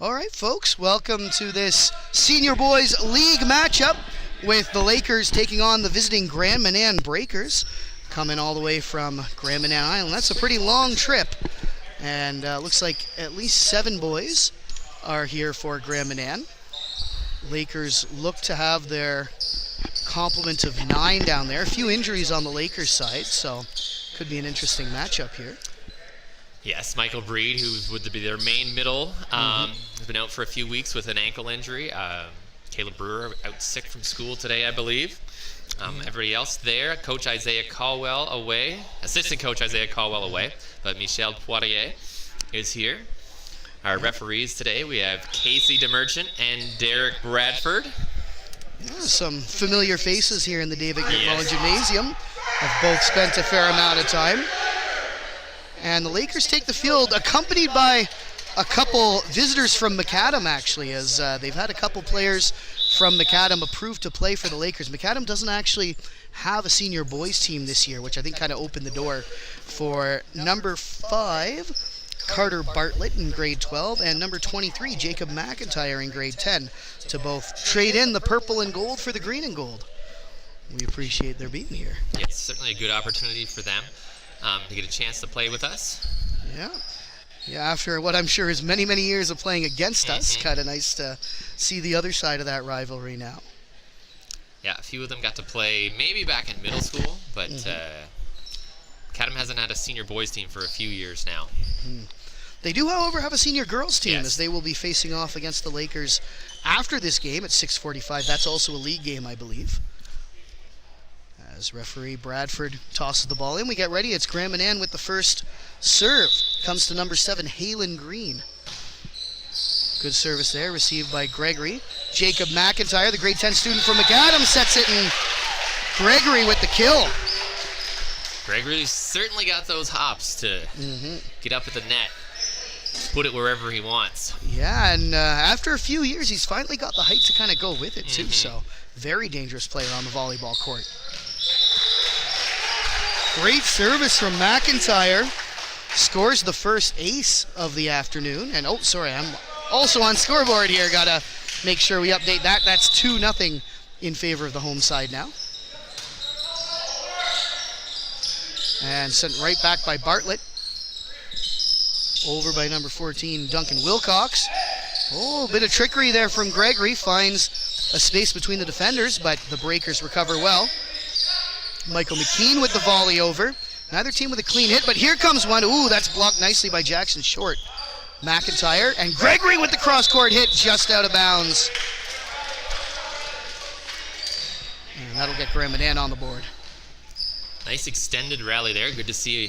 All right, folks, welcome to this Senior Boys League matchup with the Lakers taking on the visiting Grand Manan Breakers, coming all the way from Grand Manan Island. That's a pretty long trip, and looks like at least 7 boys are here for Grand Manan. Lakers look to have their complement of 9 down there. A few injuries on the Lakers side, so could be an interesting matchup here. Yes, Michael Breed, who would be their main middle, has been out for a few weeks with an ankle injury. Caleb Brewer out sick from school today, I believe. Everybody else there, Coach Isaiah Caldwell away, assistant coach Isaiah Caldwell away, but Michel Poirier is here. Our referees today, we have Casey DeMerchant and Derek Bradford. Yeah, some familiar faces here in the David Mullen Gymnasium. Have both spent a fair amount of time. And the Lakers take the field, accompanied by a couple visitors from Macadam, actually, as they've had a couple players from Macadam approved to play for the Lakers. Macadam doesn't actually have a senior boys team this year, which I think kind of opened the door for number 5, Carter Bartlett in grade 12, and number 23, Jacob McIntyre in grade 10, to both trade in the purple and gold for the green and gold. We appreciate their being here. It's certainly a good opportunity for them to get a chance to play with us. Yeah, after what I'm sure is many, many years of playing against us, kind of nice to see the other side of that rivalry now. Yeah, a few of them got to play maybe back in middle school, but Macadam hasn't had a senior boys team for a few years now. They do, however, have a senior girls team, as they will be facing off against the Lakers after this game at 6:45. That's also a league game, I believe. As referee Bradford tosses the ball in, we get ready. It's Grand Manan with the first serve. Comes to number 7, Halen Green. Good service there, received by Gregory. Jacob McIntyre, the grade 10 student from Macadam, sets it, and Gregory with the kill. Gregory certainly got those hops to get up at the net, put it wherever he wants. Yeah, and after a few years, he's finally got the height to kind of go with it, too. So, very dangerous player on the volleyball court. Great service from McIntyre. Scores the first ace of the afternoon. And, I'm also on scoreboard here. Got to make sure we update that. That's 2-0 in favor of the home side now. And sent right back by Bartlett. Over by number 14, Duncan Wilcox. Oh, a bit of trickery there from Gregory. Finds a space between the defenders, but the Breakers recover well. Michael McKean with the volley over. Neither team with a clean hit, but here comes one. Ooh, that's blocked nicely by Jackson Short. McIntyre, and Gregory with the cross-court hit just out of bounds. And that'll get Grand Manan on the board. Nice extended rally there. Good to see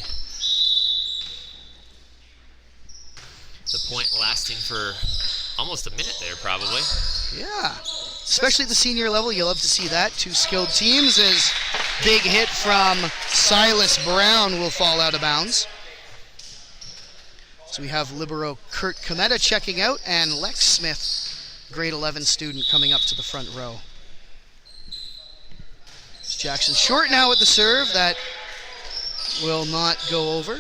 the point lasting for almost a minute there, probably. Yeah, especially at the senior level, you love to see that. 2 skilled teams. As big hit from Silas Brown will fall out of bounds. So we have libero Kurt Cometa checking out, and Lex Smith, grade 11 student, coming up to the front row. It's Jackson Short now with the serve. That will not go over.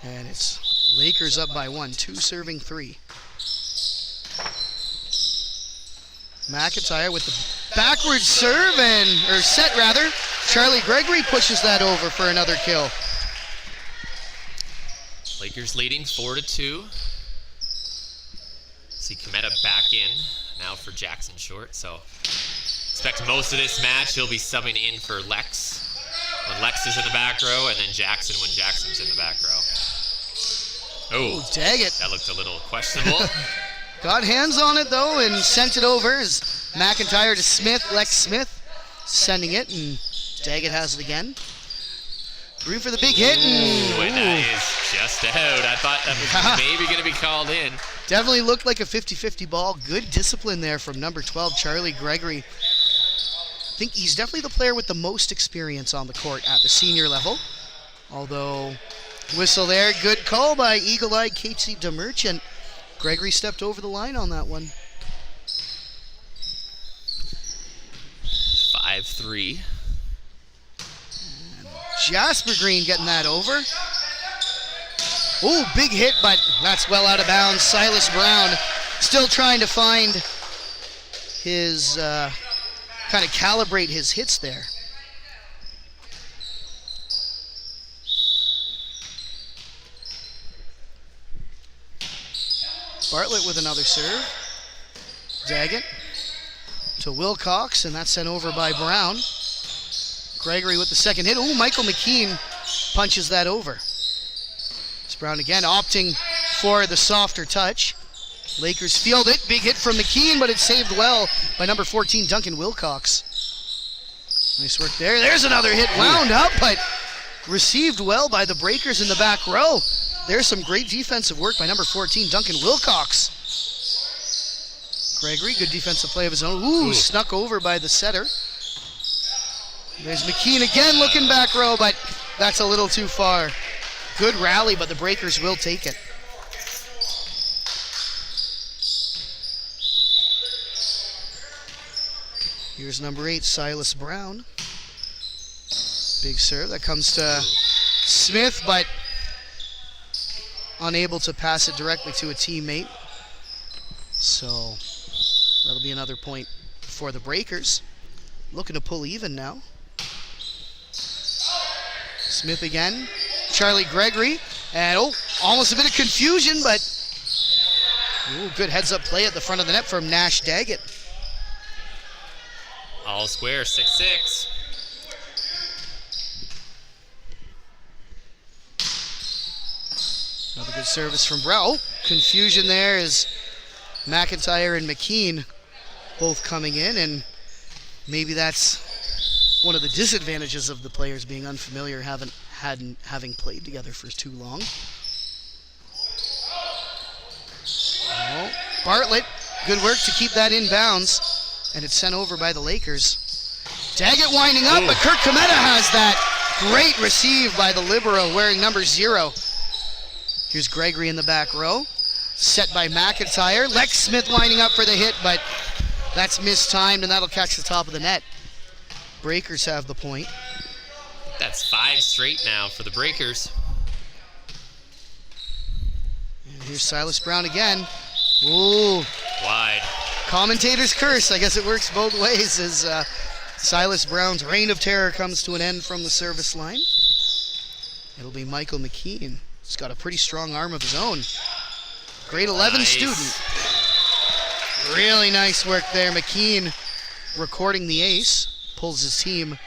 And it's Lakers up by 1, 2 serving 3. McIntyre with the backward serve, or set rather. Charlie Gregory pushes that over for another kill. Lakers leading 4-2. See Cometa back in now for Jackson Short, so expect most of this match he'll be subbing in for Lex when Lex is in the back row, and then Jackson when Jackson's in the back row. Oh, dang it. That looked a little questionable. Got hands on it, though, and sent it over as McIntyre to Smith. Lex Smith sending it, and Daggett has it again. Room for the big hit. And that is just out. I thought that was maybe going to be called in. Definitely looked like a 50-50 ball. Good discipline there from number 12, Charlie Gregory. I think he's definitely the player with the most experience on the court at the senior level. Although, whistle there. Good call by eagle-eyed Casey DeMerchant. Gregory stepped over the line on that one. 5-3. Jasper Green getting that over. Ooh, big hit, but that's well out of bounds. Silas Brown still trying to find his, kind of calibrate his hits there. Bartlett with another serve. Daggett to Wilcox, and that's sent over by Brown. Gregory with the second hit. Ooh, Michael McKean punches that over. It's Brown again opting for the softer touch. Lakers field it. Big hit from McKean, but it's saved well by number 14, Duncan Wilcox. Nice work there. There's another hit wound up, but received well by the Breakers in the back row. There's some great defensive work by number 14, Duncan Wilcox. Gregory, good defensive play of his own. Ooh, snuck over by the setter. There's McKean again looking back row, but that's a little too far. Good rally, but the Breakers will take it. Here's number 8, Silas Brown. Big serve that comes to Smith, but unable to pass it directly to a teammate. So that'll be another point for the Breakers. Looking to pull even now. Smith again. Charlie Gregory. And almost a bit of confusion, but good heads-up play at the front of the net from Nash Daggett. All square, 6-6. Another good service from Brown. Confusion there is McIntyre and McKean both coming in, and maybe that's one of the disadvantages of the players being unfamiliar, having played together for too long. Bartlett, good work to keep that in bounds, and it's sent over by the Lakers. Daggett winding up, but Kirk Cometa has that. Great receive by the libero wearing number 0. Here's Gregory in the back row. Set by McIntyre. Lex Smith lining up for the hit, but that's mistimed, and that'll catch the top of the net. Breakers have the point. That's 5 straight now for the Breakers. And here's Silas Brown again. Ooh. Wide. Commentator's curse. I guess it works both ways as Silas Brown's reign of terror comes to an end from the service line. It'll be Michael McKean. He's got a pretty strong arm of his own. Grade 11 student. Really nice work there. McKean recording the ace. Pulls his team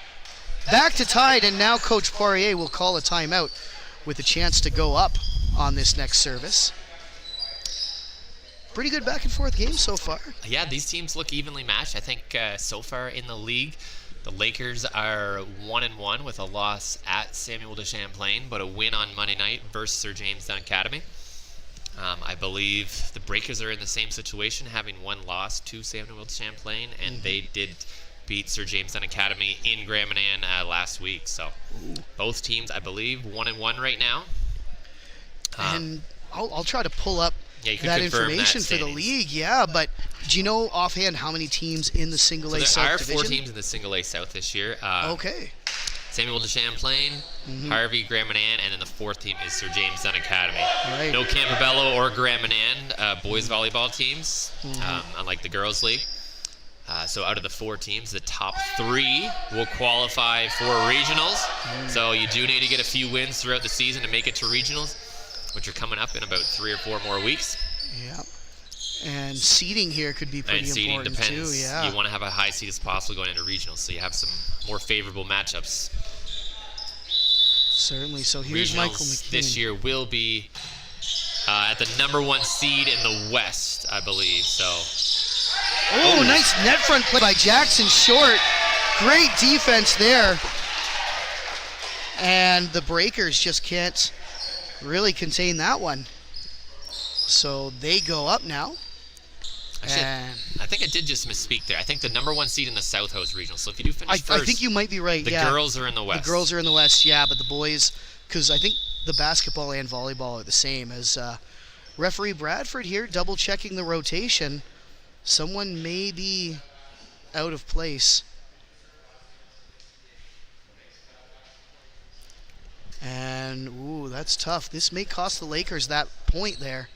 back to tied, and now Coach Poirier will call a timeout with a chance to go up on this next service. Pretty good back and forth game so far. Yeah, these teams look evenly matched. I think so far in the league, the Lakers are 1-1 with a loss at Samuel de Champlain, but a win on Monday night versus Sir James Dunn Academy. I believe the Breakers are in the same situation, having one loss to Samuel de Champlain, and they did beat Sir James Dunn Academy in Gammon last week. So both teams, I believe, 1-1 right now. And I'll try to pull up that information for the league. Yeah, but do you know offhand how many teams in the single A South division? There are 4 teams in the single A South this year. Okay. Samuel de Champlain, Harvey, Gammon, and then the 4th team is Sir James Dunn Academy. Right. No Campobello or Gammon boys volleyball teams, unlike the girls league. So out of the 4 teams, the top 3 will qualify for regionals. So you do need to get a few wins throughout the season to make it to regionals, which are coming up in about 3 or 4 more weeks. Yeah. And seeding here could be pretty important depends. too. Yeah. You want to have a high seed as possible going into regionals, so you have some more favorable matchups. Certainly. So here's Regionals Michael McKean. This year will be at the number 1 seed in the West, I believe. So. Oh, nice net front play by Jackson Short. Great defense there. And the Breakers just can't really contain that one. So they go up now. Actually, I think I did just misspeak there. I think the number 1 seed in the South hosts regional. So if you do finish first, I think you might be right. The girls are in the West. The girls are in the West, yeah, but the boys, because I think the basketball and volleyball are the same. As referee Bradford here double checking the rotation. Someone may be out of place. And And, ooh, that's tough. This may cost the Lakers that point there.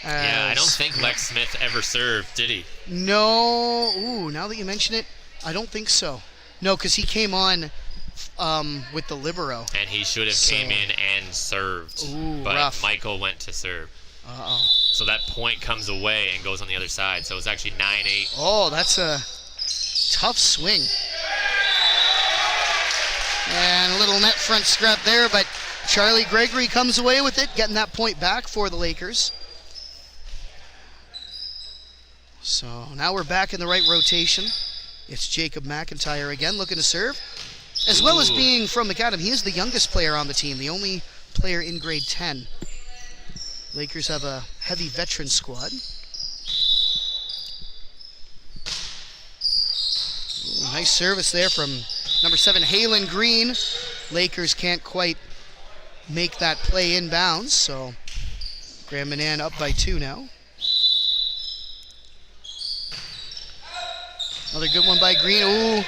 Yeah, I don't think Lex Smith ever served, did he? No. Ooh, now that you mention it, I don't think so. No, because he came on with the libero. And he should have came in and served. Ooh, but rough. Michael went to serve. Uh-oh. So that point comes away and goes on the other side. So it's actually 9-8. Oh, that's a tough swing. And a little net front scrap there, but Charlie Gregory comes away with it, getting that point back for the Lakers. So now we're back in the right rotation. It's Jacob McIntyre again looking to serve. As well as being from McAdam, he is the youngest player on the team, the only player in grade 10. Lakers have a heavy veteran squad. Ooh, nice service there from number 7, Halen Green. Lakers can't quite make that play inbounds, so Grand Manan up by 2 now. Another good one by Green. Ooh.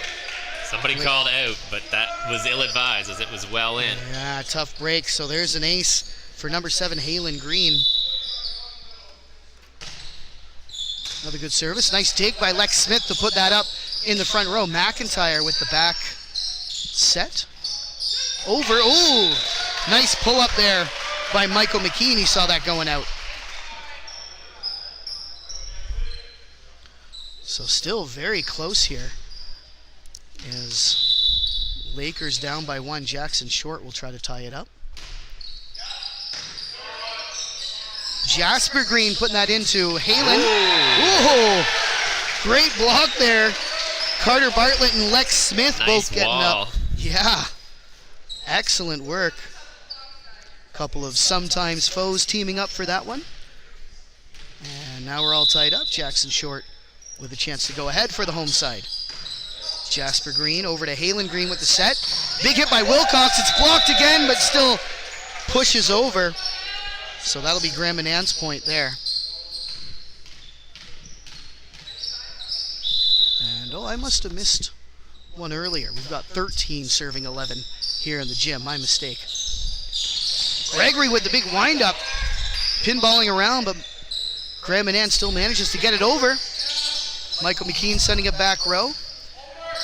Somebody called out, but that was ill-advised as it was well in. Yeah, tough break. So there's an ace for number 7, Halen Green. Another good service. Nice dig by Lex Smith to put that up in the front row. McIntyre with the back set. Over. Ooh, nice pull up there by Michael McKean. He saw that going out. So still very close here. As Lakers down by 1, Jackson Short will try to tie it up. Jasper Green putting that into Halen. Ooh, great block there. Carter Bartlett and Lex Smith both getting up. Yeah, excellent work. Couple of sometimes foes teaming up for that one. And now we're all tied up. Jackson Short with a chance to go ahead for the home side. Jasper Green over to Halen Green with the set. Big hit by Wilcox. It's blocked again, but still pushes over. So that'll be Grand Manan's point there. And, oh, I must have missed one earlier. We've got 13 serving 11 here in the gym. My mistake. Gregory with the big windup. Pinballing around, but Grand Manan still manages to get it over. Michael McKean sending it back row.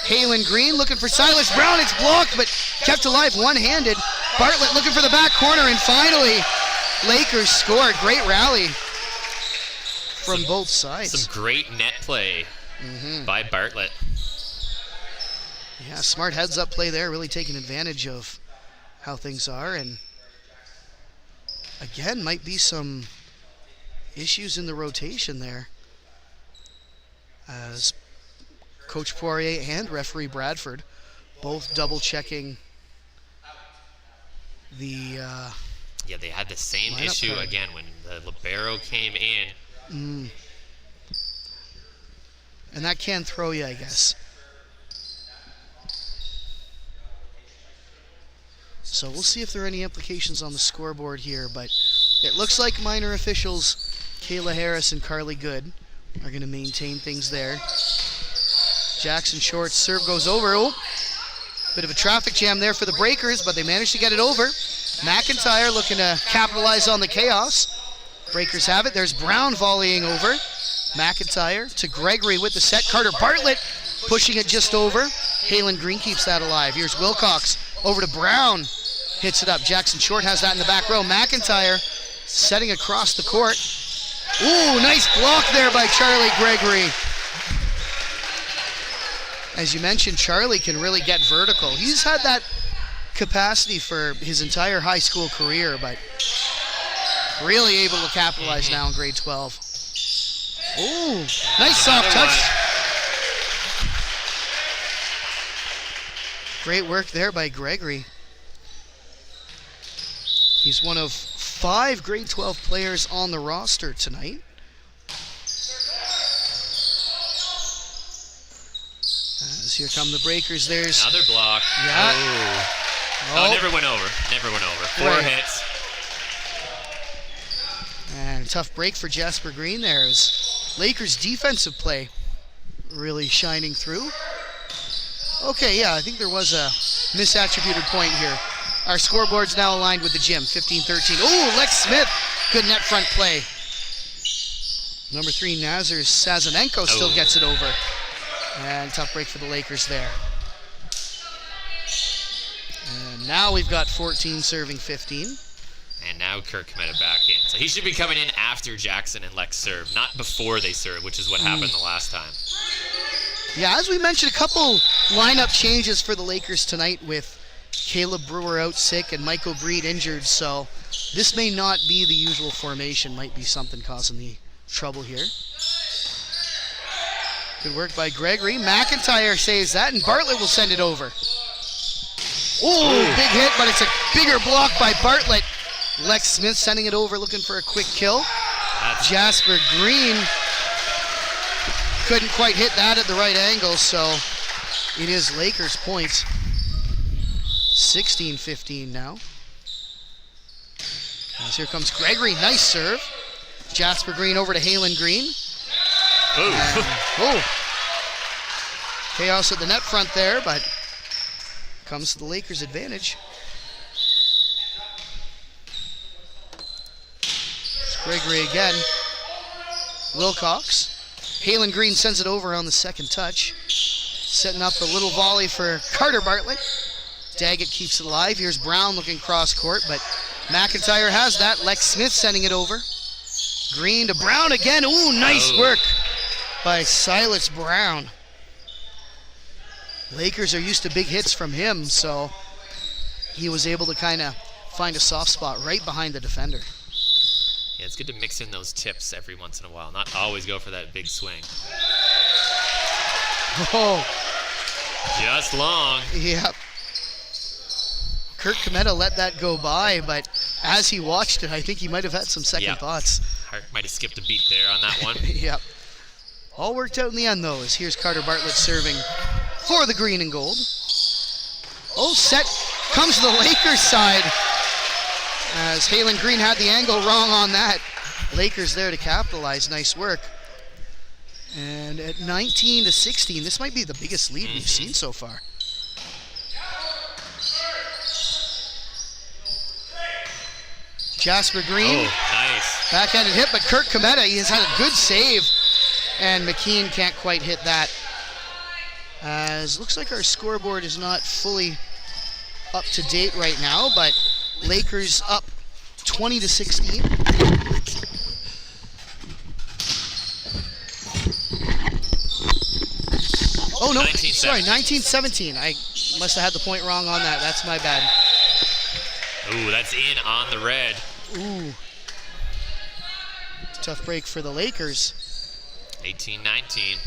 Halen Green looking for Silas Brown. It's blocked, but kept alive one-handed. Bartlett looking for the back corner, and finally, Lakers score. Great rally from both sides. Some great net play by Bartlett. Yeah, smart heads-up play there, really taking advantage of how things are. And again, might be some issues in the rotation there, as Coach Poirier and referee Bradford both double-checking the yeah, they had the same issue again when the libero came in. And that can throw you, I guess. So we'll see if there are any implications on the scoreboard here, but it looks like minor officials Kayla Harris and Carly Good are going to maintain things there. Jackson Short's serve goes over. Oh, bit of a traffic jam there for the Breakers, but they managed to get it over. McIntyre looking to capitalize on the chaos. Breakers have it. There's Brown volleying over. McIntyre to Gregory with the set. Carter Bartlett pushing it just over. Halen Green keeps that alive. Here's Wilcox over to Brown. Hits it up. Jackson Short has that in the back row. McIntyre setting across the court. Ooh, nice block there by Charlie Gregory. As you mentioned, Charlie can really get vertical. He's had that capacity for his entire high school career, but really able to capitalize now in grade 12. Ooh, nice soft touch. Great work there by Gregory. He's one of 5 grade 12 players on the roster tonight. As here come the Breakers. There's another block. Yeah. Oh, never went over. Never went over. 4 hits. And a tough break for Jasper Green there. As Lakers defensive play really shining through. Okay, yeah, I think there was a misattributed point here. Our scoreboard's now aligned with the gym, 15-13. Oh, Lex Smith, good net front play. Number 3, Nazar Sazanenko still gets it over. And tough break for the Lakers there. And now we've got 14 serving 15. And now Kirk Cometa back in. So he should be coming in after Jackson and Lex serve, not before they serve, which is what happened the last time. Yeah, as we mentioned, a couple lineup changes for the Lakers tonight with Caleb Brewer out sick and Michael Breed injured, so this may not be the usual formation. Might be something causing the trouble here. Good work by Gregory. McIntyre saves that, and Bartlett will send it over. Oh, big hit, but it's a bigger block by Bartlett. Lex Smith sending it over, looking for a quick kill. Jasper Green couldn't quite hit that at the right angle, so it is Lakers' point. 16-15 now. As here comes Gregory, nice serve. Jasper Green over to Halen Green. Chaos at the net front there, but comes to the Lakers' advantage. Gregory again. Wilcox. Halen Green sends it over on the second touch. Setting up a little volley for Carter Bartlett. Daggett keeps it alive. Here's Brown looking cross court, but McIntyre has that. Lex Smith sending it over. Green to Brown again. Ooh, nice work by Silas Brown. Lakers are used to big hits from him, so he was able to kind of find a soft spot right behind the defender. Yeah, it's good to mix in those tips every once in a while, not always go for that big swing. Oh. Just long. Yep. Kurt Cometa let that go by, but as he watched it, I think he might have had some second thoughts. Hart might have skipped a beat there on that one. Yep. All worked out in the end, though, as here's Carter Bartlett serving for the green and gold. Oh, set comes to the Lakers side, as Halen Green had the angle wrong on that. Lakers there to capitalize. Nice work. And at 19-16, this might be the biggest lead we've seen so far. Jasper Green. Oh, nice. Backhanded hit, but Kurt Cometa, he has had a good save, and McKean can't quite hit that. As looks like our scoreboard is not fully up to date right now, but Lakers up 20-16. Oh no, sorry, 19-17. I must have had the point wrong on that. That's my bad. Ooh, that's in on the red. Ooh. Tough break for the Lakers. 18-19.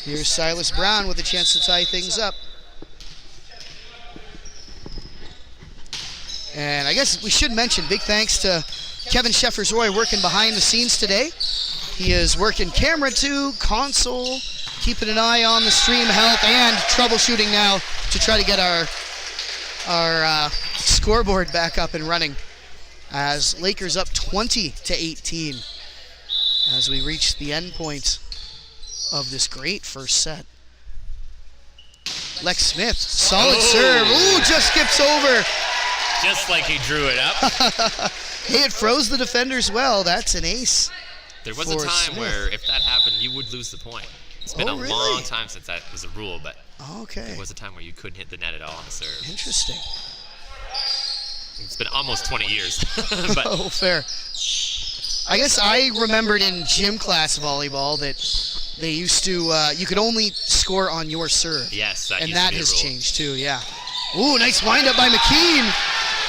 Here's Silas Brown with a chance to tie things up. And I guess we should mention big thanks to Kevin Sheffers-Roy working behind the scenes today. He is working camera 2, console, keeping an eye on the stream health, and troubleshooting now to try to get our scoreboard back up and running. As Lakers up 20-18 as we reach the end point of this great first set. Lex Smith, solid serve. Ooh, just skips over. Just like he drew it up. Hey, it froze the defenders well. That's an ace. There was a time where if that happened, you would lose the point. It's been a long time since that was a rule, but there was a time where you couldn't hit the net at all on the serve. Interesting. It's been almost 20 years. But oh, fair. I guess I remembered in gym class volleyball that they used to, you could only score on your serve. Yes, that and used that to be a has rule. changed too, yeah. Ooh, nice windup by McKean.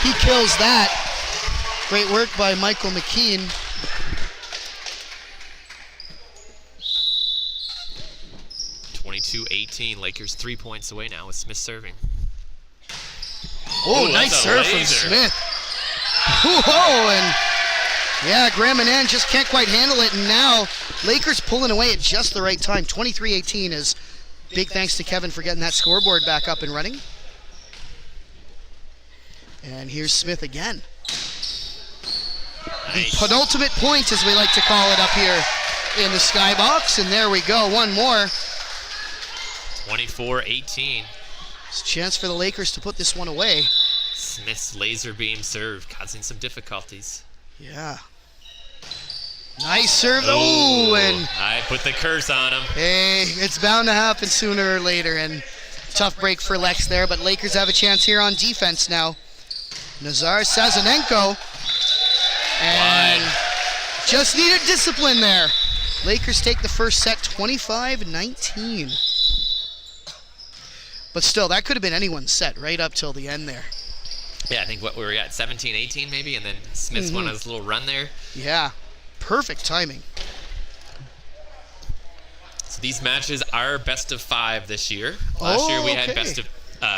He kills that. Great work by Michael McKean. (22-18). Lakers 3 points away now with Smith serving. Oh, nice serve from Smith. Whoa, and yeah, Graham and Ann just can't quite handle it, and now Lakers pulling away at just the right time. 23-18 is big thanks to Kevin for getting that scoreboard back up and running. And here's Smith again. Nice. The penultimate point, as we like to call it up here in the skybox, and there we go, one more. 24-18. It's a chance for the Lakers to put this one away. Smith's laser beam serve causing some difficulties. Yeah. Nice serve. Oh, and I put the curse on him. hey, it's bound to happen sooner or later. And tough break for Lex there, but Lakers have a chance here on defense now. Nazar Sazonenko. And just needed discipline there. Lakers take the first set 25-19. But still, that could have been anyone's set right up till the end there. Yeah, I think what we were at 17-18 maybe, and then Smith's won his little run there. Yeah, perfect timing. So these matches are best of 5 this year. Last year we had best of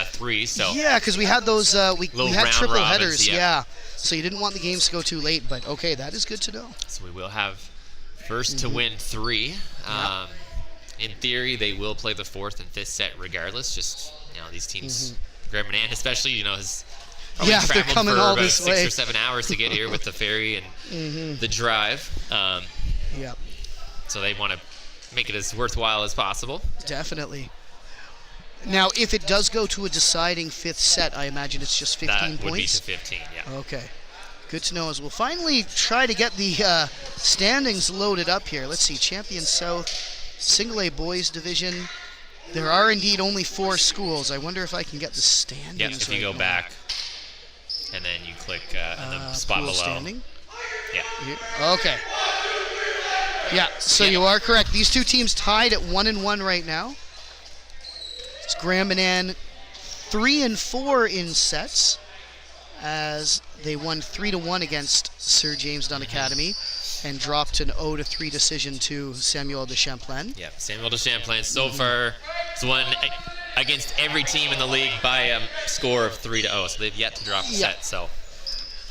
3, so. Yeah, because we had those, we had round triple robins, headers, yeah. So you didn't want the games to go too late, but okay, that is good to know. So we will have first to win 3. In theory, they will play the 4th and 5th set regardless. Just, these teams, Gammon especially, has probably they're traveled coming for all about this 6 way. or 7 hours to get here with the ferry and the drive. Yeah, So they want to make it as worthwhile as possible. definitely. Now, if it does go to a deciding 5th set, I imagine it's just 15 That would be points. to 15, yeah. Okay. Good to know as we'll finally try to get the standings loaded up here. Let's see, Champion South, Single A Boys Division. There are indeed only 4 schools. I wonder if I can get the standings. Yeah, if you go back and then you click on the spot pool below. standing. Yeah. Okay. Yeah, so you are correct. These two teams tied at 1-1 right now. It's Gammon 3-4 in sets, as they won 3-1 against Sir James Dunn Academy and dropped an 0-3 decision to Samuel de Champlain. Yeah, Samuel de Champlain so far has won against every team in the league by a score of 3-0, so they've yet to drop a set. So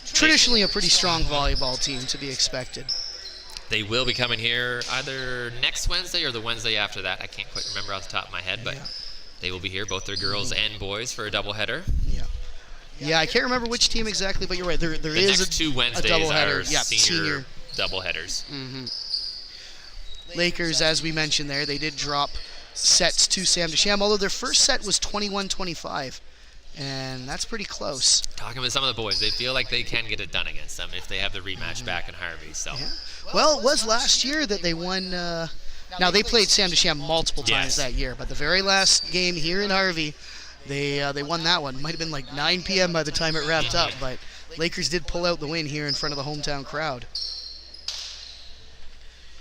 traditionally a pretty strong volleyball team to be expected. They will be coming here either next Wednesday or the Wednesday after that. I can't quite remember off the top of my head, but they will be here, both their girls and boys, for a doubleheader. Yeah, I can't remember which team exactly, but you're right. There The is next 2 Wednesdays doubleheader. are senior doubleheaders. Lakers, as we mentioned there, they did drop sets to Sam DeSham, although their first set was 21-25, and that's pretty close. Talking with some of the boys, they feel like they can get it done against them if they have the rematch back in Harvey. So. Yeah. Well, it was last year that they won. Now, they played Sam DeSham multiple times that year, but the very last game here in Harvey, they won that one. Might have been like 9 p.m. by the time it wrapped up, but Lakers did pull out the win here in front of the hometown crowd.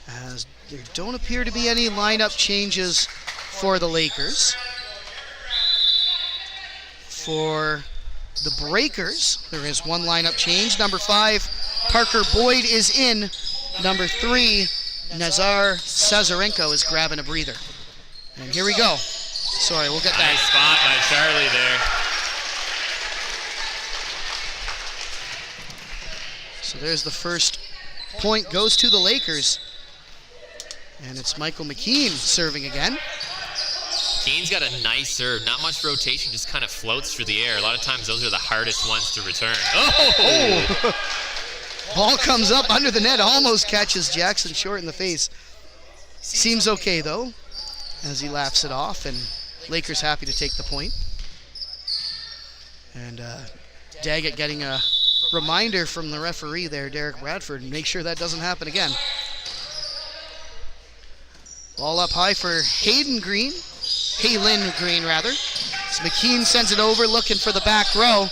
As there don't appear to be any lineup changes for the Lakers. For the Breakers, there is one lineup change. Number 5, Parker Boyd is in. Number 3, Nazar Sazarenko is grabbing a breather. And here we go. Sorry, we'll get that. Nice spot by Charlie there. So there's the first point, goes to the Lakers. And it's Michael McKean serving again. Keane's got a nice serve. Not much rotation, just kind of floats through the air. A lot of times those are the hardest ones to return. Oh! Ball comes up under the net, almost catches Jackson short in the face. Seems okay, though, as he laughs it off, and Lakers happy to take the point. And Daggett getting a reminder from the referee there, Derek Bradford, and make sure that doesn't happen again. Ball up high for Haylen Green, rather. So McKean sends it over, looking for the back row.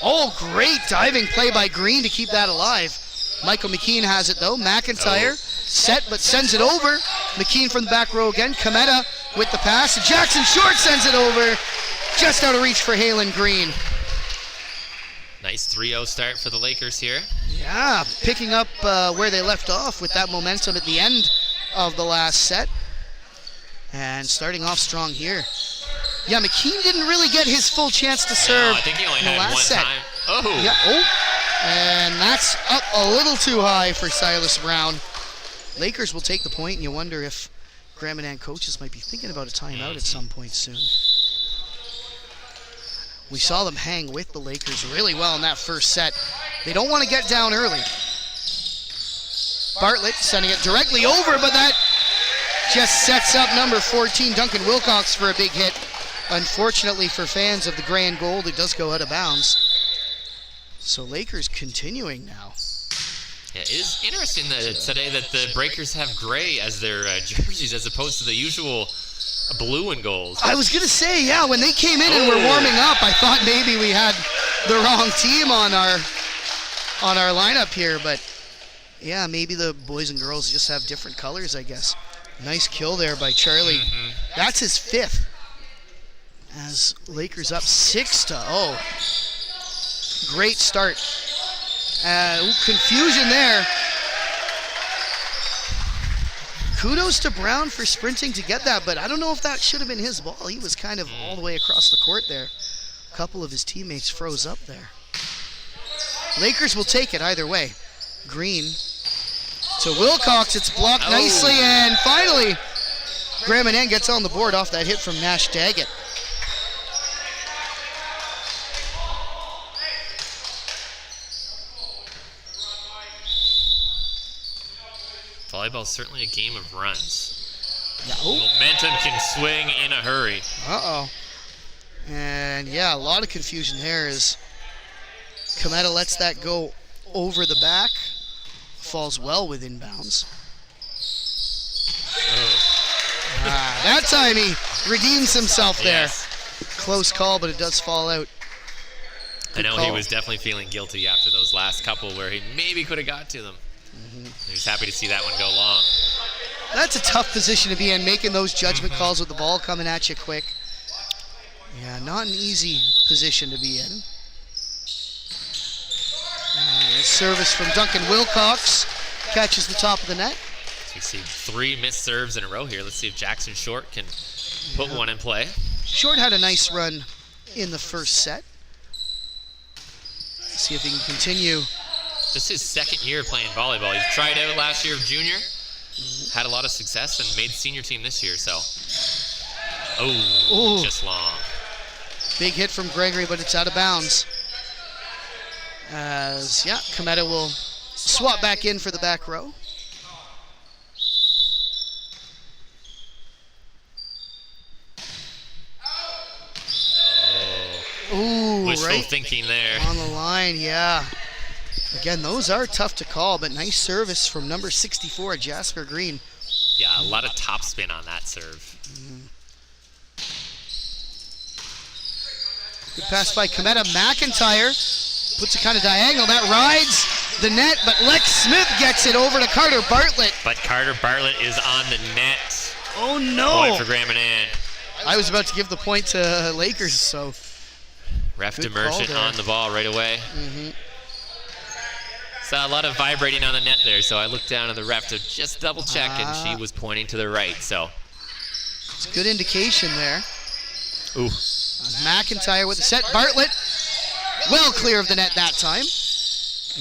Oh, great diving play by Green to keep that alive. Michael McKean has it, though. McIntyre set, but sends it over. McKean from the back row again. Cometa with the pass. Jackson Short sends it over. Just out of reach for Haylen Green. Nice 3-0 start for the Lakers here. Yeah, picking up where they left off with that momentum at the end of the last set. And starting off strong here. Yeah, McKean didn't really get his full chance to serve. No, I think he only in the had last one set. time. Oh. Yeah, and that's up a little too high for Silas Brown. Lakers will take the point, and you wonder if Gammon coaches might be thinking about a timeout at some point soon. We saw them hang with the Lakers really well in that first set. They don't want to get down early. Bartlett sending it directly over, but that just sets up number 14, Duncan Wilcox, for a big hit. Unfortunately for fans of the gray and gold, it does go out of bounds. So Lakers continuing now. Yeah, it is interesting that today that the Breakers have gray as their jerseys as opposed to the usual blue and gold. I was going to say, yeah, when they came in and were warming up, I thought maybe we had the wrong team on our lineup here, but yeah, maybe the boys and girls just have different colors, I guess. Nice kill there by Charlie. That's his 5th. As Lakers up 6-0. Great start. Confusion there. Kudos to Brown for sprinting to get that, but I don't know if that should have been his ball. He was kind of all the way across the court there. A couple of his teammates froze up there. Lakers will take it either way. Green to Wilcox. It's blocked nicely, and finally, Gammon gets on the board off that hit from Nash Daggett. Volleyball is certainly a game of runs. Yeah. Momentum can swing in a hurry. And yeah, a lot of confusion there as Cometa lets that go over the back. Falls well within bounds. That time he redeems himself there. Close call, but it does fall out. I know he was definitely feeling guilty after those last couple where he maybe could have got to them. He was happy to see that one go long. That's a tough position to be in, making those judgment calls with the ball coming at you quick. Yeah, not an easy position to be in. Service from Duncan Wilcox catches the top of the net. So we see 3 missed serves in a row here. Let's see if Jackson Short can put one in play. Short had a nice run in the first set. Let's see if he can continue. This is his 2nd year playing volleyball. He tried out last year of junior, had a lot of success, and made senior team this year. So, just long. Big hit from Gregory, but it's out of bounds. As, Cometa will swap back in for the back row. Wishful thinking there. On the line, yeah. Again, those are tough to call, but nice service from number 64, Jasper Green. Yeah, a lot of topspin on that serve. Good pass by Cometa. McIntyre puts it kind of diagonal. That rides the net, but Lex Smith gets it over to Carter Bartlett. But Carter Bartlett is on the net. Oh, no. Point for Gammon. I was about to give the point to Lakers, so. Ref Demerchant on the ball right away. Saw a lot of vibrating on the net there, so I looked down at the ref to just double check, and she was pointing to the right. So it's a good indication there. Ooh. McIntyre with the set. Bartlett well clear of the net that time.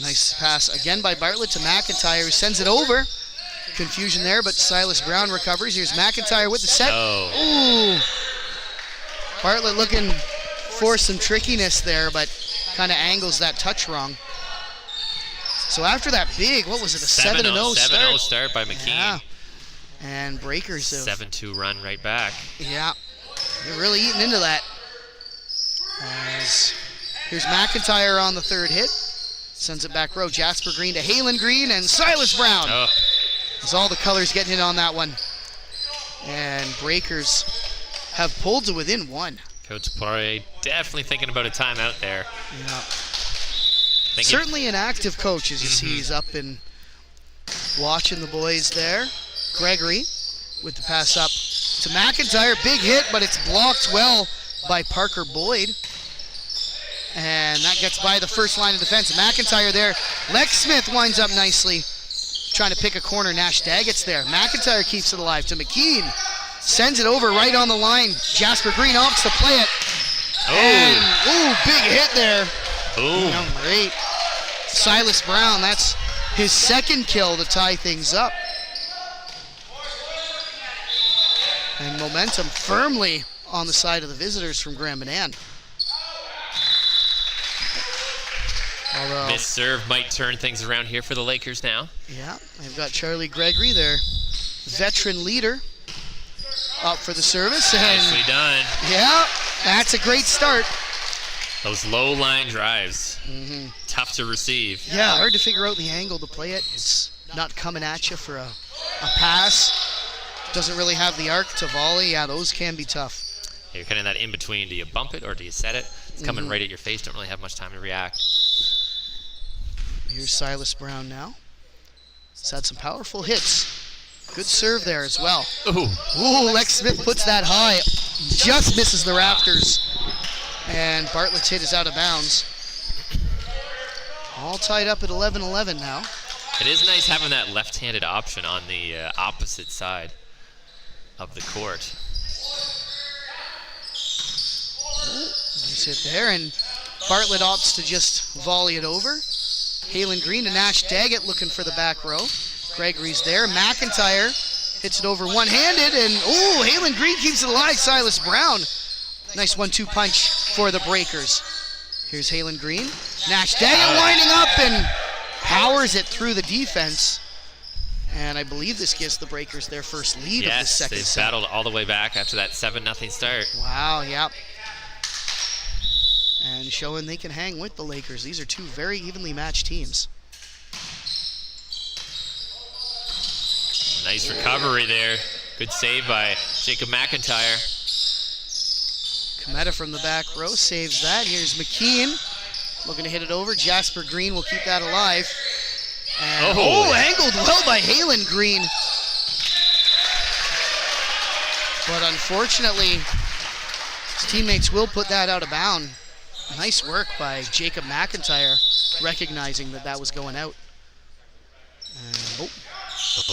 Nice pass again by Bartlett to McIntyre, who sends it over. Confusion there, but Silas Brown recovers. Here's McIntyre with the set. Ooh. Bartlett looking for some trickiness there, but kind of angles that touch wrong. So after that big, what was it, a 7-0 start? 7-0 start by McKean. Yeah. And Breakers. 7-2 run right back. Yeah. They're really eating into that. As here's McIntyre on the 3rd hit. Sends it back row. Jasper Green to Halen Green and Silas Brown. As all the colors getting in on that one. And Breakers have pulled to within 1. Coach Poirier definitely thinking about a timeout there. Yeah. Certainly an active coach, as you see. He's up and watching the boys there. Gregory with the pass up to McIntyre. Big hit, but it's blocked well by Parker Boyd. And that gets by the first line of defense. McIntyre there. Lex Smith winds up nicely, trying to pick a corner. Nash Daggett's there. McIntyre keeps it alive to McKean. Sends it over right on the line. Jasper Green opts to play it. And, big hit there. Great. Silas Brown, that's his 2nd kill to tie things up. And momentum firmly on the side of the visitors from Gammon. This serve might turn things around here for the Lakers now. Yeah, they've got Charlie Gregory, their veteran leader, up for the service. And Nicely done. yeah, that's a great start. Those low line drives, tough to receive. Yeah, hard to figure out the angle to play it. It's not coming at you for a pass. Doesn't really have the arc to volley. Yeah, those can be tough. You're kind of that in between. Do you bump it or do you set it? It's coming right at your face. Don't really have much time to react. Here's Silas Brown now. He's had some powerful hits. Good serve there as well. Ooh, Lex Smith puts that high. Just misses the rafters. And Bartlett's hit is out of bounds. All tied up at 11-11 now. It is nice having that left-handed option on the opposite side of the court. Nice hit there, and Bartlett opts to just volley it over. Halen Green to Nash Daggett looking for the back row. Gregory's there. McIntyre hits it over one-handed, and ooh, Halen Green keeps it alive. Silas Brown. Nice 1-2 punch for the Breakers. Here's Halen Green. Nash Daggett winding up and powers it through the defense. And I believe this gives the Breakers their first lead of the second they've set. battled all the way back after that 7-0 start. Wow, yep. And showing they can hang with the Lakers. These are two very evenly matched teams. Nice recovery there. Good save by Jacob McIntyre. Cometa from the back row saves that. Here's McKean looking to hit it over. Jasper Green will keep that alive. And angled well by Halen Green. But unfortunately, his teammates will put that out of bounds. Nice work by Jacob McIntyre, recognizing that that was going out.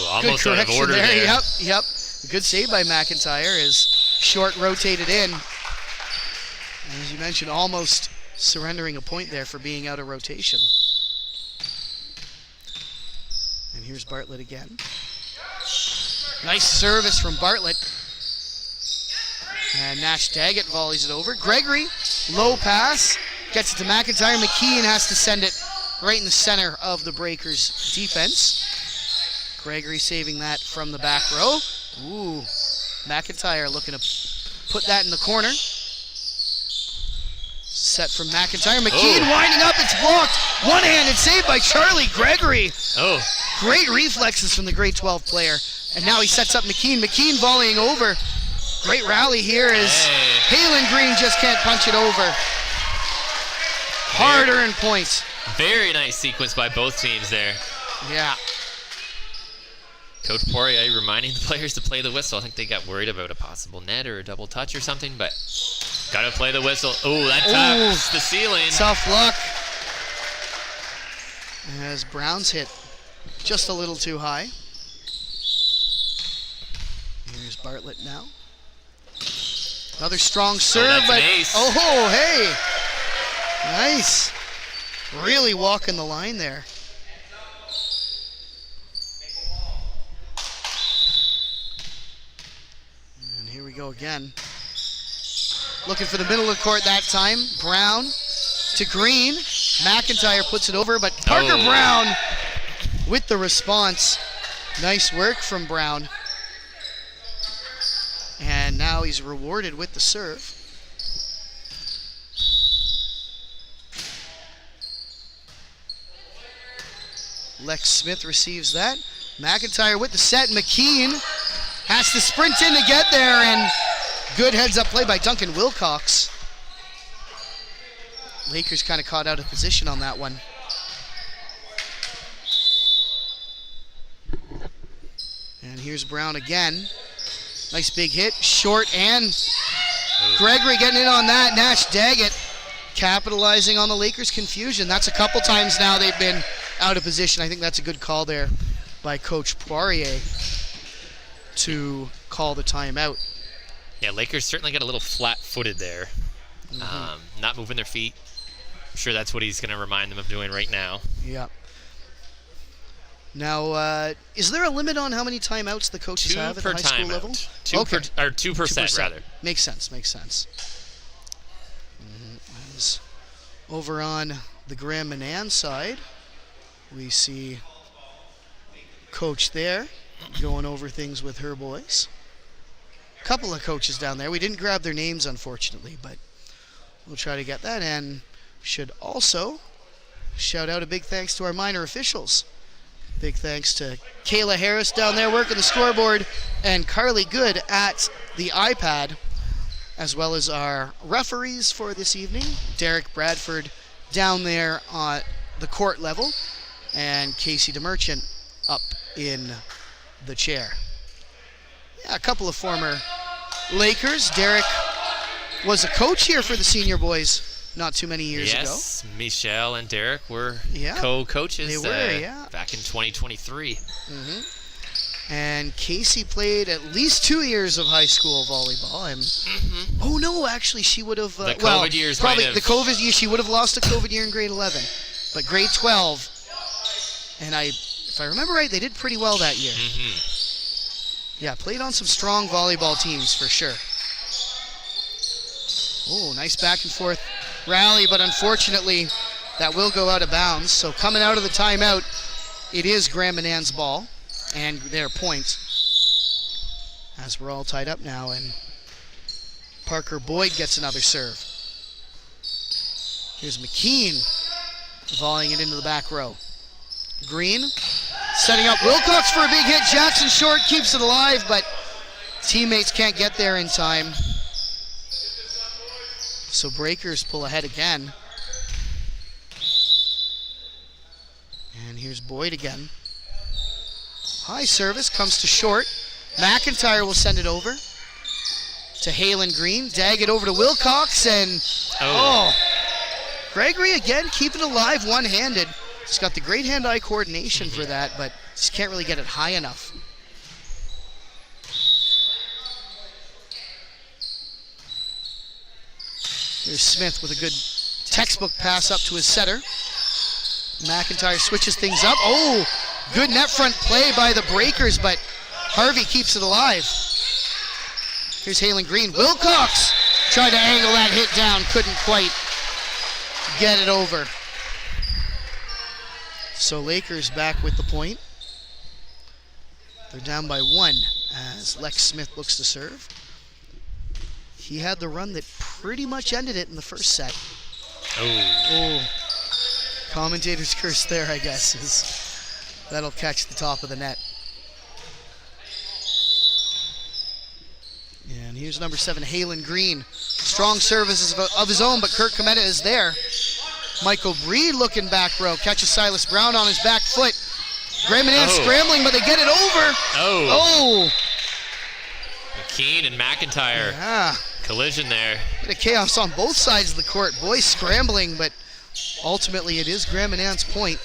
Almost good out of correction order there. Yep. Good save by McIntyre as Short rotated in. As you mentioned, almost surrendering a point there for being out of rotation. And here's Bartlett again. Nice service from Bartlett. And Nash Daggett volleys it over. Gregory, low pass, gets it to McIntyre. McKean has to send it right in the center of the Breakers' defense. Gregory saving that from the back row. Ooh, McIntyre looking to put that in the corner. Set from McIntyre. McKean winding up, it's blocked. One-handed save by Charlie Gregory. Great reflexes from the grade 12 player. And now he sets up McKean. McKean volleying over. Great rally here as Halen Green just can't punch it over. Hard earned points. Very nice sequence by both teams there. Yeah. Coach Poirier reminding the players to play the whistle. I think they got worried about a possible net or a double touch or something, but got to play the whistle. Oh, that taps the ceiling. Tough luck. As Brown's hit just a little too high. Here's Bartlett now. Another strong serve. That's an ace. Oh, hey. Nice. Really walking the line there. And here we go again. Looking for the middle of the court that time. Brown to Green. McIntyre puts it over, but Parker Brown with the response. Nice work from Brown. And now he's rewarded with the serve. Lex Smith receives that. McIntyre with the set. McKean has to sprint in to get there, and good heads-up play by Duncan Wilcox. Lakers kind of caught out of position on that one. And here's Brown again. Nice big hit, short, and Gregory getting in on that. Nash Daggett capitalizing on the Lakers' confusion. That's a couple times now they've been out of position. I think that's a good call there by Coach Poirier to call the timeout. Yeah, Lakers certainly got a little flat-footed there. Not moving their feet. I'm sure that's what he's going to remind them of doing right now. Yeah. Now, is there a limit on how many timeouts the coaches have at the high school level? Two per set, rather. Makes sense. As over on the Graham Manan side, we see Coach there going over things with her boys. couple of coaches down there. We didn't grab their names, unfortunately, but we'll try to get that. And should also shout out a big thanks to our minor officials. Big thanks to Kayla Harris down there working the scoreboard and Carly Good at the iPad, as well as our referees for this evening, Derek Bradford down there on the court level and Casey DeMerchant up in the chair. Yeah, a couple of former Lakers. Derek was a coach here for the senior boys not too many years ago. Yes, Michelle and Derek were co-coaches. They were, back in 2023. And Casey played at least 2 years of high school volleyball. Oh no, actually she would have. The COVID years probably might have. the COVID year. She would have lost a COVID year in grade 11, but grade 12. And if I remember right, they did pretty well that year. Yeah, played on some strong volleyball teams for sure. Oh, nice back and forth rally, but unfortunately that will go out of bounds. So coming out of the timeout, it is Grand Manan's ball and their point, as we're all tied up now, and Parker Boyd gets another serve. Here's McKean volleying it into the back row. Green setting up Wilcox for a big hit. Jackson Short keeps it alive, but teammates can't get there in time. So Breakers pull ahead again. And here's Boyd again. High service comes to Short. McIntyre will send it over to Halen Green. Dag it over to Wilcox, and Gregory again keeping it alive one-handed. He's got the great hand-eye coordination for that, but just can't really get it high enough. Here's Smith with a good textbook pass up to his setter. McIntyre switches things up. Oh, good net front play by the Breakers, but Harvey keeps it alive. Here's Halen Green. Wilcox tried to angle that hit down, couldn't quite get it over. So Lakers back with the point. They're down by 1 as Lex Smith looks to serve. He had the run that pretty much ended it in the first set. Oh. Commentator's curse there, I guess, is that'll catch the top of the net. And here's number 7, Halen Green. Strong services of his own, but Kurt Cometa is there. Michael Breed looking back row. Catches Silas Brown on his back foot. Grand Manan scrambling, but they get it over. McKean and McIntyre. Yeah. Collision there. Bit of chaos on both sides of the court. Boys scrambling, but ultimately it is Grand Manan's point.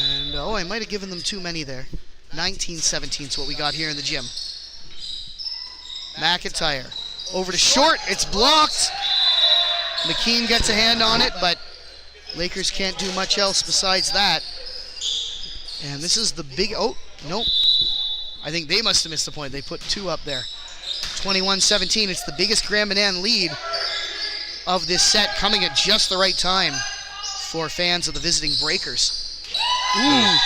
And I might have given them too many there. 19-17 is what we got here in the gym. McIntyre over to Short. It's blocked. McKean gets a hand on it, but Lakers can't do much else besides that. And this is the big, nope. I think they must have missed the point. They put 2 up there. 21-17, it's the biggest Grand Manan lead of this set, coming at just the right time for fans of the visiting Breakers. Ooh.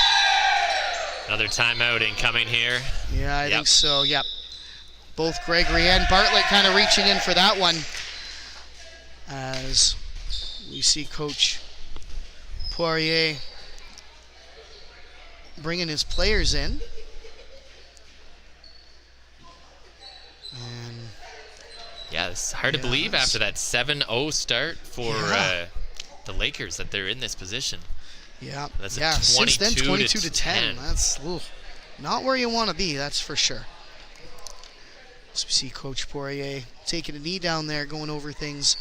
Another timeout incoming here. Yeah, I think so, yep. Both Gregory and Bartlett kind of reaching in for that one, as we see Coach Poirier bringing his players in. And it's hard to believe after that 7-0 start for the Lakers that they're in this position. Yeah, That's since then 22-10. That's not where you want to be, that's for sure. So we see Coach Poirier taking a knee down there, going over things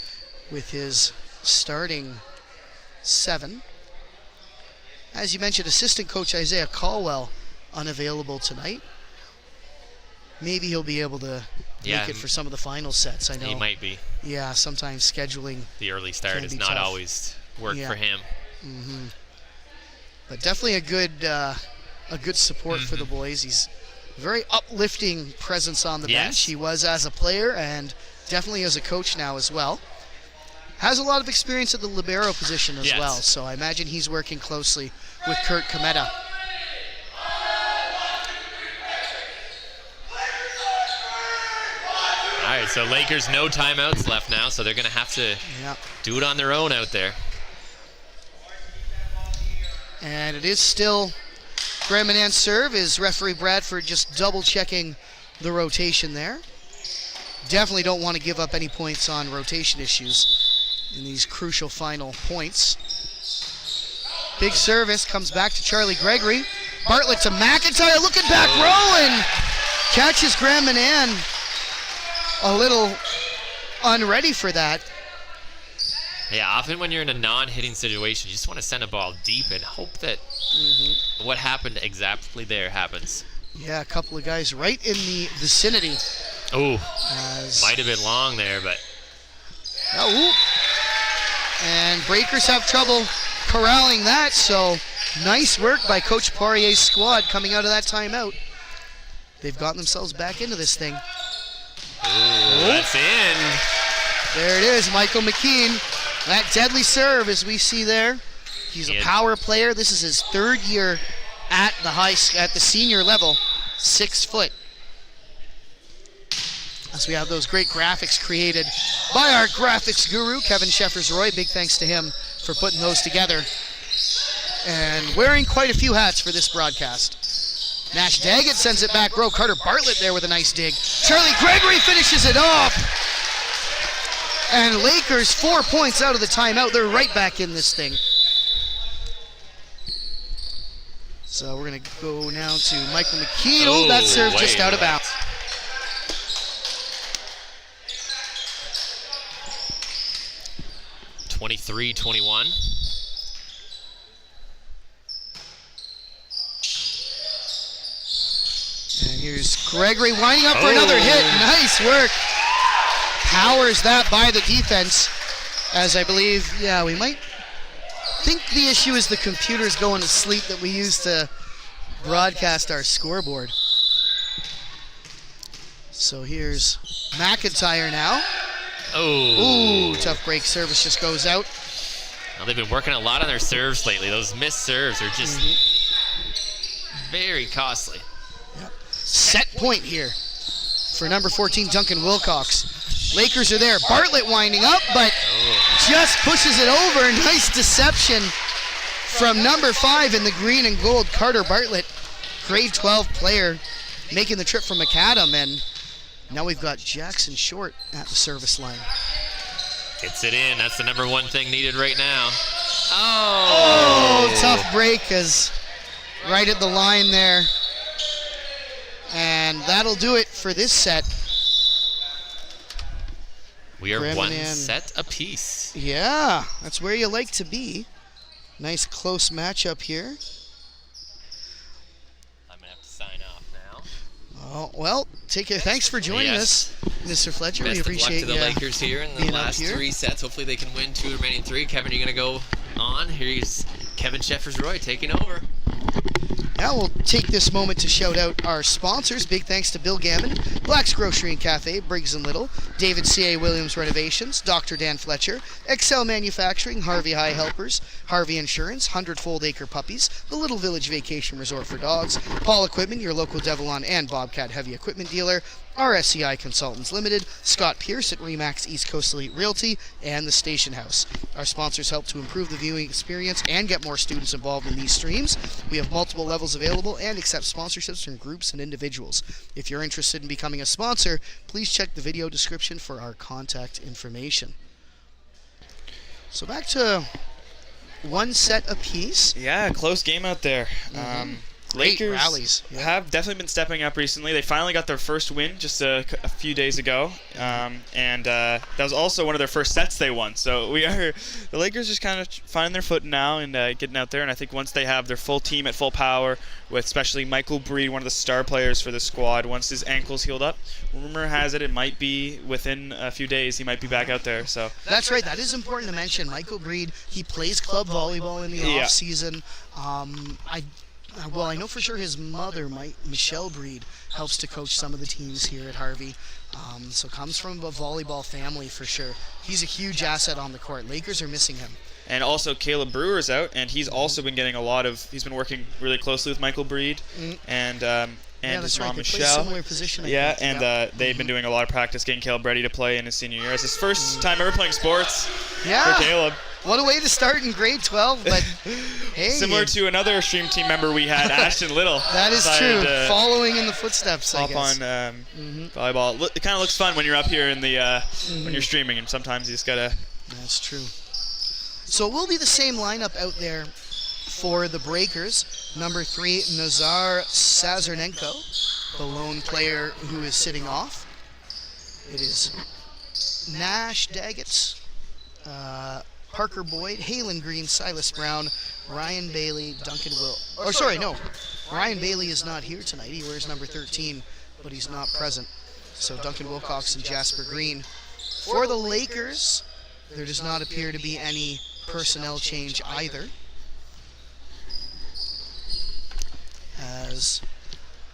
with his starting 7. As you mentioned, assistant coach Isaiah Caldwell unavailable tonight. Maybe he'll be able to make it for some of the final sets. I know he might be. Yeah, sometimes scheduling. The early start is not always work for him. But definitely a good support for the boys. He's a very uplifting presence on the bench. He was as a player and definitely as a coach now as well. Has a lot of experience at the libero position as well, so I imagine he's working closely with Kurt Cometa. right, so Lakers no timeouts left now, so they're going to have to do it on their own out there. And it is still Gammon serve, is referee Bradford just double-checking the rotation there. Definitely don't want to give up any points on rotation issues in these crucial final points. Big service comes back to Charlie Gregory. Bartlett to McIntyre, looking back row, and catches Gammon a little unready for that. Yeah, often when you're in a non-hitting situation, you just want to send a ball deep and hope that what happened exactly there happens. Yeah, a couple of guys right in the vicinity. Oh, might have been long there, but... And Breakers have trouble corralling that, so nice work by Coach Poirier's squad coming out of that timeout. They've gotten themselves back into this thing. That's in. There it is, Michael McKean. That deadly serve, as we see there. He's a power player. This is his third year at the senior level, 6 foot. As we have those great graphics created by our graphics guru, Kevin Sheffers-Roy. Big thanks to him for putting those together. And wearing quite a few hats for this broadcast. Nash Daggett sends it back row. Carter Bartlett there with a nice dig. Charlie Gregory finishes it off. And Lakers 4 points out of the timeout. They're right back in this thing. So we're going to go now to Michael McKean. That serve just out of bounds. (23-21). And here's Gregory winding up for another hit. Nice work. Powers that by the defense. As I believe, we might think the issue is the computer's going to sleep that we use to broadcast our scoreboard. So here's McIntyre now. Tough break service just goes out. Well, they've been working a lot on their serves lately. Those missed serves are just very costly. Set point here for number 14, Duncan Wilcox. Lakers are there. Bartlett winding up, but just pushes it over. Nice deception from number 5 in the green and gold, Carter Bartlett, grade 12 player, making the trip from McAdam. And now we've got Jackson Short at the service line. Gets it in. That's the number one thing needed right now. Tough break is right at the line there. And that'll do it for this set. We are one set apiece. Yeah, that's where you like to be. Nice close matchup here. I'm going to have to sign off now. Oh, well, take care. Thanks for joining us, Mr. Fletcher. Best we appreciate of luck to the Lakers here in the last 3 sets. Hopefully they can win 2 remaining 3. Kevin, you're going to go on. Here's Kevin Sheffers-Roy taking over. Now we'll take this moment to shout out our sponsors. Big thanks to Bill Gammon, Black's Grocery and Café, Briggs and Little, David C.A. Williams Renovations, Dr. Dan Fletcher, Excel Manufacturing, Harvey High Helpers, Harvey Insurance, Hundredfold Acre Puppies, the Little Village Vacation Resort for Dogs, Paul Equipment, your local Devilon and Bobcat heavy equipment dealer, RSEI Consultants Ltd, Scott Pierce at Remax East Coast Elite Realty, and the Station House. Our sponsors help to improve the viewing experience and get more students involved in these streams. We have multiple levels available and accept sponsorships from groups and individuals. If you're interested in becoming a sponsor, please check the video description for our contact information. So back to 1 set apiece. Yeah, close game out there. Lakers rallies. have definitely been stepping up recently. They finally got their first win just a few days ago, and that was also one of their first sets they won. So the Lakers just kind of finding their foot now and getting out there. And I think once they have their full team at full power, with especially Michael Breed, one of the star players for the squad, once his ankle's healed up, rumor has it might be within a few days he might be back out there. So that's right. That is important to mention. Michael Breed, he plays club volleyball in the off season. I know for sure his mother, Michelle Breed, helps to coach some of the teams here at Harvey. So comes from a volleyball family for sure. He's a huge asset on the court. Lakers are missing him. And also Caleb Brewer's out, and he's also been getting he's been working really closely with Michael Breed. And and Yeah, his that's right. mom They play Michelle. similar position, I Yeah, think. and they've been doing a lot of practice getting Caleb ready to play in his senior year. It's his first time ever playing sports Yeah. for Caleb. What a way to start in grade 12, but hey. Similar to another stream team member we had, Ashton Little. That is decided true. to Following in the footsteps, I hop guess. on volleyball. It kind of looks fun when you're up here in the when you're streaming, and sometimes you just gotta. That's true. So it will be the same lineup out there for the Breakers. Number 3, Nazar Sazernenko, the lone player who is sitting off. It is Nash Daggett, Parker Boyd, Halen Green, Silas Brown, Ryan Bailey, Duncan Will. Or sorry, no. Ryan Bailey is not here tonight. He wears number 13, but he's not present. So Duncan Wilcox and Jasper Green. For the Lakers, there does not appear to be any personnel change either. As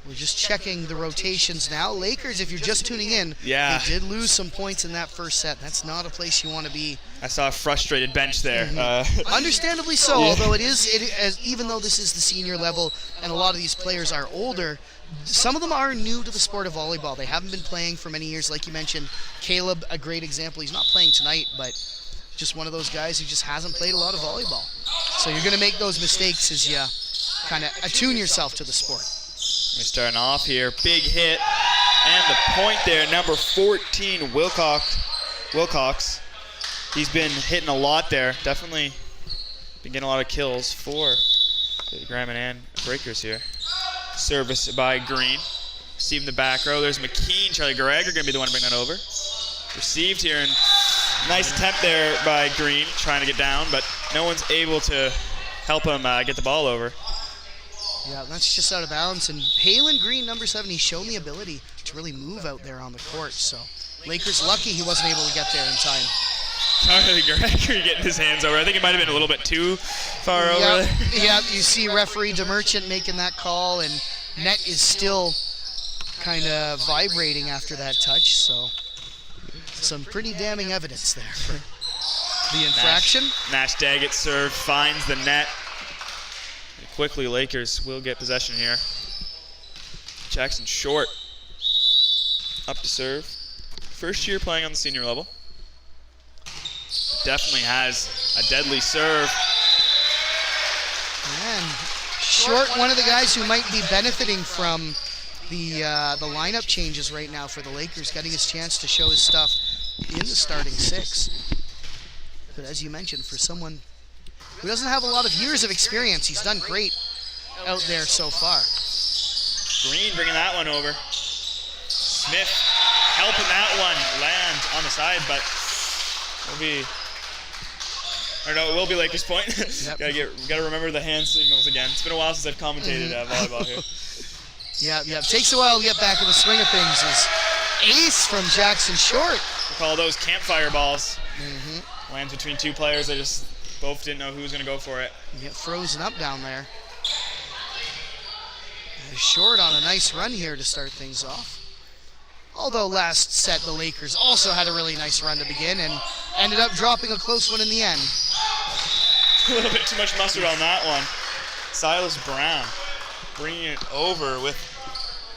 we're just checking the rotations now. Lakers, if you're just tuning in, Yeah. they did lose some points in that first set. That's not a place you want to be. I saw a frustrated bench there. Understandably so, Yeah. although even though this is the senior level and a lot of these players are older, some of them are new to the sport of volleyball. They haven't been playing for many years, like you mentioned. Caleb, a great example. He's not playing tonight, but just one of those guys who just hasn't played a lot of volleyball. So you're going to make those mistakes as you kind of attune yourself to the sport. We're starting off here. Big hit. And the point there, number 14, Wilcox. He's been hitting a lot there. Definitely been getting a lot of kills for the Gammon and Breakers here. Service by Green. Receiving the back row. There's McKean. Charlie Gregor going to be the one to bring that over. Received here, and nice attempt there by Green, trying to get down, but no one's able to help him get the ball over. Yeah, that's just out of bounds. And Halen Green, number 7, he's shown the ability to really move out there on the court. So Lakers lucky he wasn't able to get there in time. Charlie Gregor getting his hands over. I think it might have been a little bit too far over there. Yeah, you see referee DeMerchant making that call, and net is still kind of vibrating after that touch. So some pretty damning evidence there for the infraction. Nash Daggett serve, finds the net. Quickly, Lakers will get possession here. Jackson Short up to serve. First year playing on the senior level. Definitely has a deadly serve. And Short, one of the guys who might be benefiting from the lineup changes right now for the Lakers, getting his chance to show his stuff in the starting 6. But as you mentioned, for someone who doesn't have a lot of years of experience, he's done great out there so far. Green bringing that one over. Smith helping that one land on the side, but it will be Lakers point. Yep. Gotta remember the hand signals again. It's been a while since I've commentated volleyball here. Yeah. Takes a while to get back in the swing of things. Is ace from Jackson Short. We call those campfire balls. Lands between two players. They just both didn't know who was going to go for it. You get frozen up down there. Short on a nice run here to start things off. Although last set the Lakers also had a really nice run to begin and ended up dropping a close one in the end. A little bit too much mustard on that one. Silas Brown bringing it over with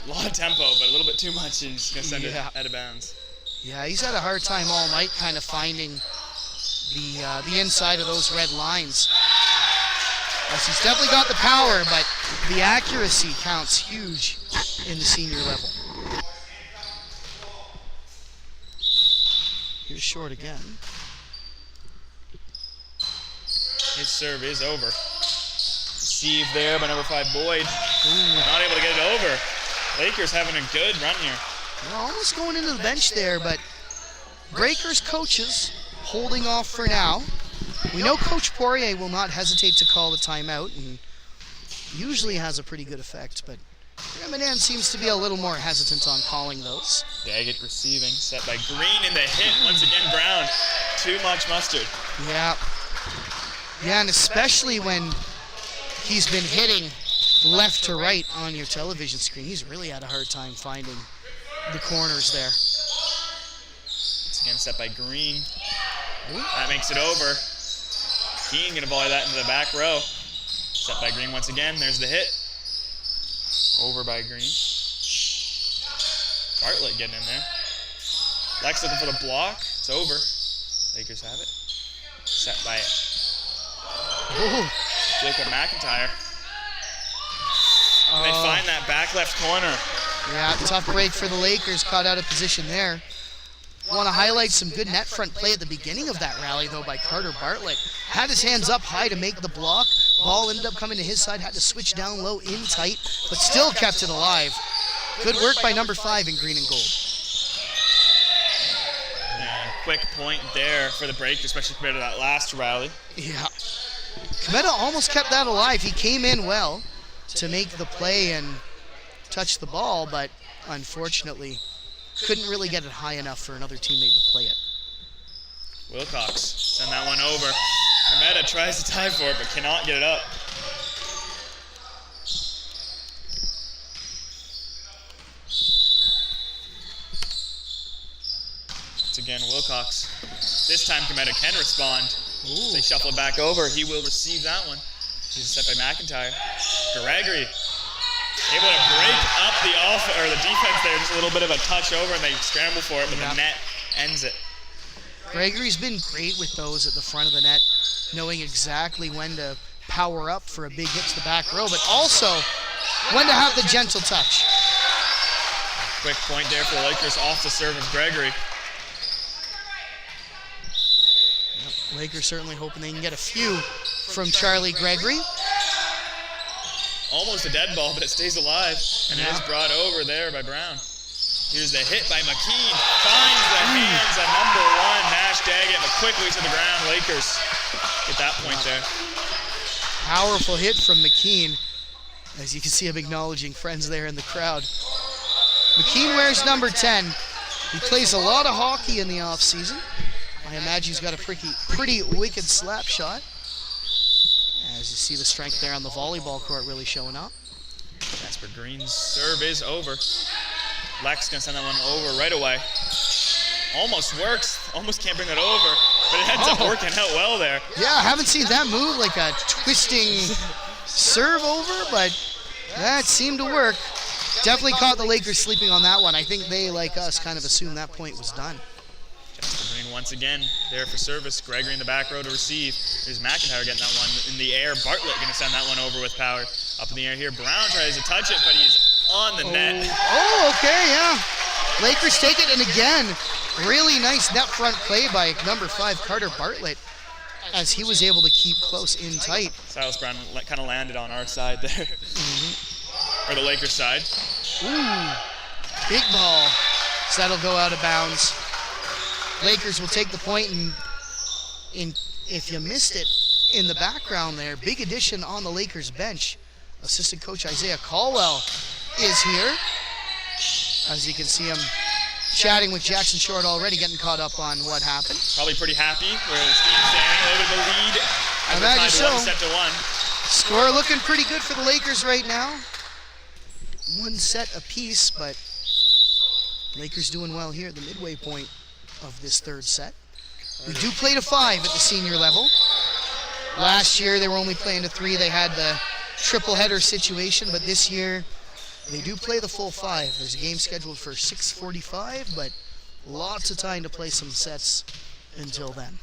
a lot of tempo, but a little bit too much, and he's going to send it out of bounds. Yeah, he's had a hard time all night kind of finding the inside of those red lines. Yes, he's definitely got the power, but the accuracy counts huge in the senior level. Here's Short again. His serve is over. Received there by number 5 Boyd. Not able to get it over. Lakers having a good run here. They're almost going into the bench there, but Breakers coaches holding off for now. We know Coach Poirier will not hesitate to call the timeout, and usually has a pretty good effect, but Gammon seems to be a little more hesitant on calling those. Daggett receiving, set by Green in the hit. Once again, Brown. Too much mustard. Yeah, and especially when he's been hitting left to right on your television screen, he's really had a hard time finding the corners there. Once again, set by Green. That makes it over. Keane going to volley that into the back row. Set by Green once again. There's the hit. Over by Green. Bartlett getting in there. Lex looking for the block. It's over. Lakers have it. Set by Ooh. Jacob McIntyre. And they find that back left corner. Yeah, tough break for the Lakers. Caught out of position there. Want to highlight some good net front play at the beginning of that rally, though, by Carter Bartlett. Had his hands up high to make the block. Ball ended up coming to his side. Had to switch down low in tight, but still kept it alive. Good work by number 5 in green and gold. Yeah, quick point there for the break, especially compared to that last rally. Yeah. Cometa almost kept that alive. He came in well to make the play and touch the ball, but unfortunately couldn't really get it high enough for another teammate to play it. Wilcox send that one over. Cometa tries to tie for it, but cannot get it up. Once again, Wilcox. This time Cometa can respond. They shuffle it back over. He will receive that one. He's set by McIntyre. Gregory able to break up the defense there. Just a little bit of a touch over, and they scramble for it, but the net ends it. Gregory's been great with those at the front of the net, knowing exactly when to power up for a big hit to the back row, but also when to have the gentle touch. Quick point there for the Lakers off the serve of Gregory. Lakers certainly hoping they can get a few from Charlie Gregory. Almost a dead ball, but it stays alive, and it is brought over there by Brown. Here's the hit by McKean. Finds the hands of number 1, Nash Daggett, but quickly to the ground. Lakers get that point there. Powerful hit from McKean. As you can see him acknowledging friends there in the crowd. McKean wears number 10. He plays a lot of hockey in the off-season. I imagine he's got a pretty wicked slap shot. As you see the strength there on the volleyball court really showing up. Jasper Green's serve is over. Lex gonna send that one over right away. Almost works. Almost can't bring it over, but it ends up working out well there. Yeah, I haven't seen that move, like a twisting serve over, but that seemed to work. Definitely caught the Lakers sleeping on that one. I think they, like us, kind of assumed that point was done. Jasper Green once again there for service. Gregory in the back row to receive. Here's McIntyre getting that one in the air. Bartlett gonna send that one over with power. Up in the air here. Brown tries to touch it, but he's on the net. Oh, okay, yeah. Lakers take it, and again, really nice net front play by number 5, Carter Bartlett, as he was able to keep close in tight. Silas Brown kind of landed on our side there. Or the Lakers side. Ooh, big ball. So that'll go out of bounds. Lakers will take the point, and if you missed it in the background there, big addition on the Lakers bench. Assistant coach Isaiah Caldwell is here. As you can see him chatting with Jackson Short already, getting caught up on what happened. Probably pretty happy where his team's standing a little bit of the lead. I imagine so. 1 set to 1. Score looking pretty good for the Lakers right now. 1 set apiece, but Lakers doing well here at the midway point of this 3rd set. We do play to 5 at the senior level. Last year they were only playing to 3. They had the triple header situation, but this year they do play the full 5. There's a game scheduled for 6:45, but lots of time to play some sets until then.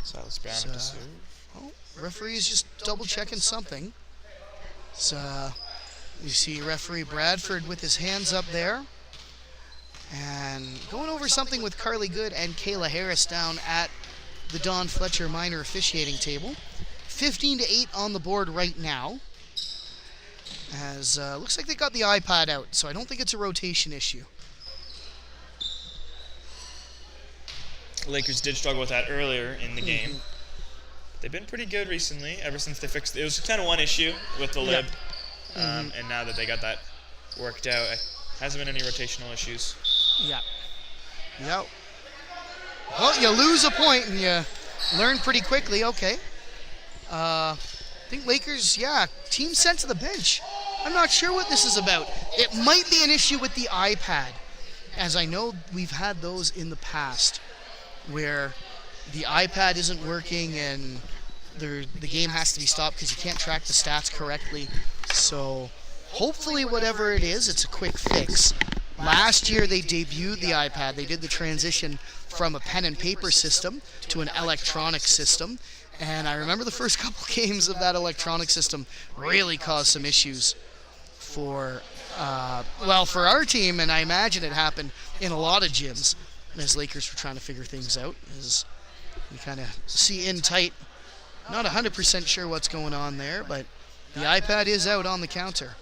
Silas Brown to serve. Oh, referee is just double checking something. So you see referee Bradford with his hands up there and going over something with Carly Good and Kayla Harris down at the Don Fletcher minor officiating table. 15-8 on the board right now. As looks like they got the iPad out, so I don't think it's a rotation issue. Lakers did struggle with that earlier in the game. They've been pretty good recently, ever since they fixed it. It was kind of one issue with the lib, and now that they got that worked out, it hasn't been any rotational issues. Yeah. Yep. Well, you lose a point and you learn pretty quickly. Okay. I think Lakers, team sent to the bench. I'm not sure what this is about. It might be an issue with the iPad, as I know we've had those in the past where the iPad isn't working and the game has to be stopped because you can't track the stats correctly. So hopefully whatever it is, it's a quick fix. Last year they debuted the iPad. They did the transition from a pen and paper system to an electronic system. And I remember the first couple games of that electronic system really caused some issues for our team, and I imagine it happened in a lot of gyms as Lakers were trying to figure things out. As you kind of see in tight, not 100% sure what's going on there, but the iPad is out on the counter.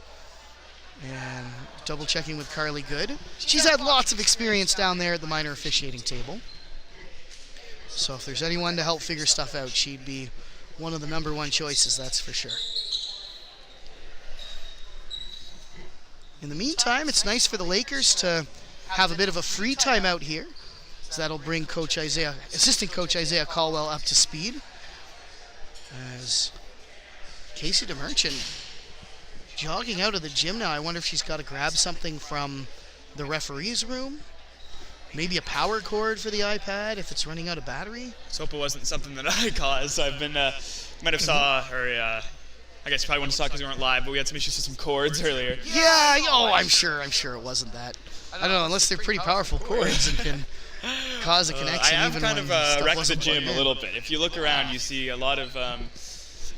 And double checking with Carly Good. She's had lots of experience down there at the minor officiating table. So if there's anyone to help figure stuff out, she'd be one of the number one choices, that's for sure. In the meantime, it's nice for the Lakers to have a bit of a free time out here. So that'll bring Assistant Coach Isaiah Caldwell up to speed. As Casey DeMerchant jogging out of the gym now. I wonder if she's got to grab something from the referee's room. Maybe a power cord for the iPad if it's running out of battery. Let's hope it wasn't something that I caused. I've been, might have saw her, I guess you probably wouldn't saw because we weren't live, but we had some issues with some cords earlier. Yeah, I'm sure it wasn't that. I don't know, unless they're pretty powerful cords and can cause a connection. I have even kind when of stuff wrecked the wasn't gym plugged a in. little bit. If you look around, you see a lot of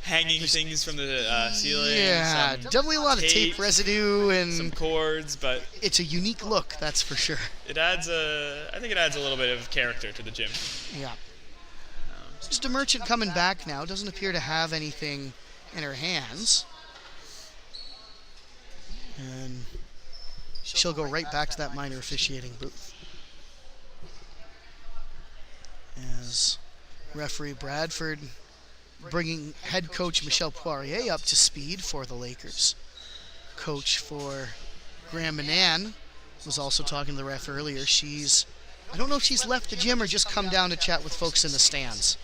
hanging things from the ceiling. Yeah, some definitely a lot of tape residue and some cords, but it's a unique look, that's for sure. I think it adds a little bit of character to the gym. Yeah. Just a merchant coming back now. Doesn't appear to have anything in her hands. And she'll go right back to that minor officiating booth. As referee Bradford bringing head coach Michelle Poirier up to speed for the Lakers. Coach for Graham Manan was also talking to the ref earlier. I don't know if she's left the gym or just come down to chat with folks in the stands.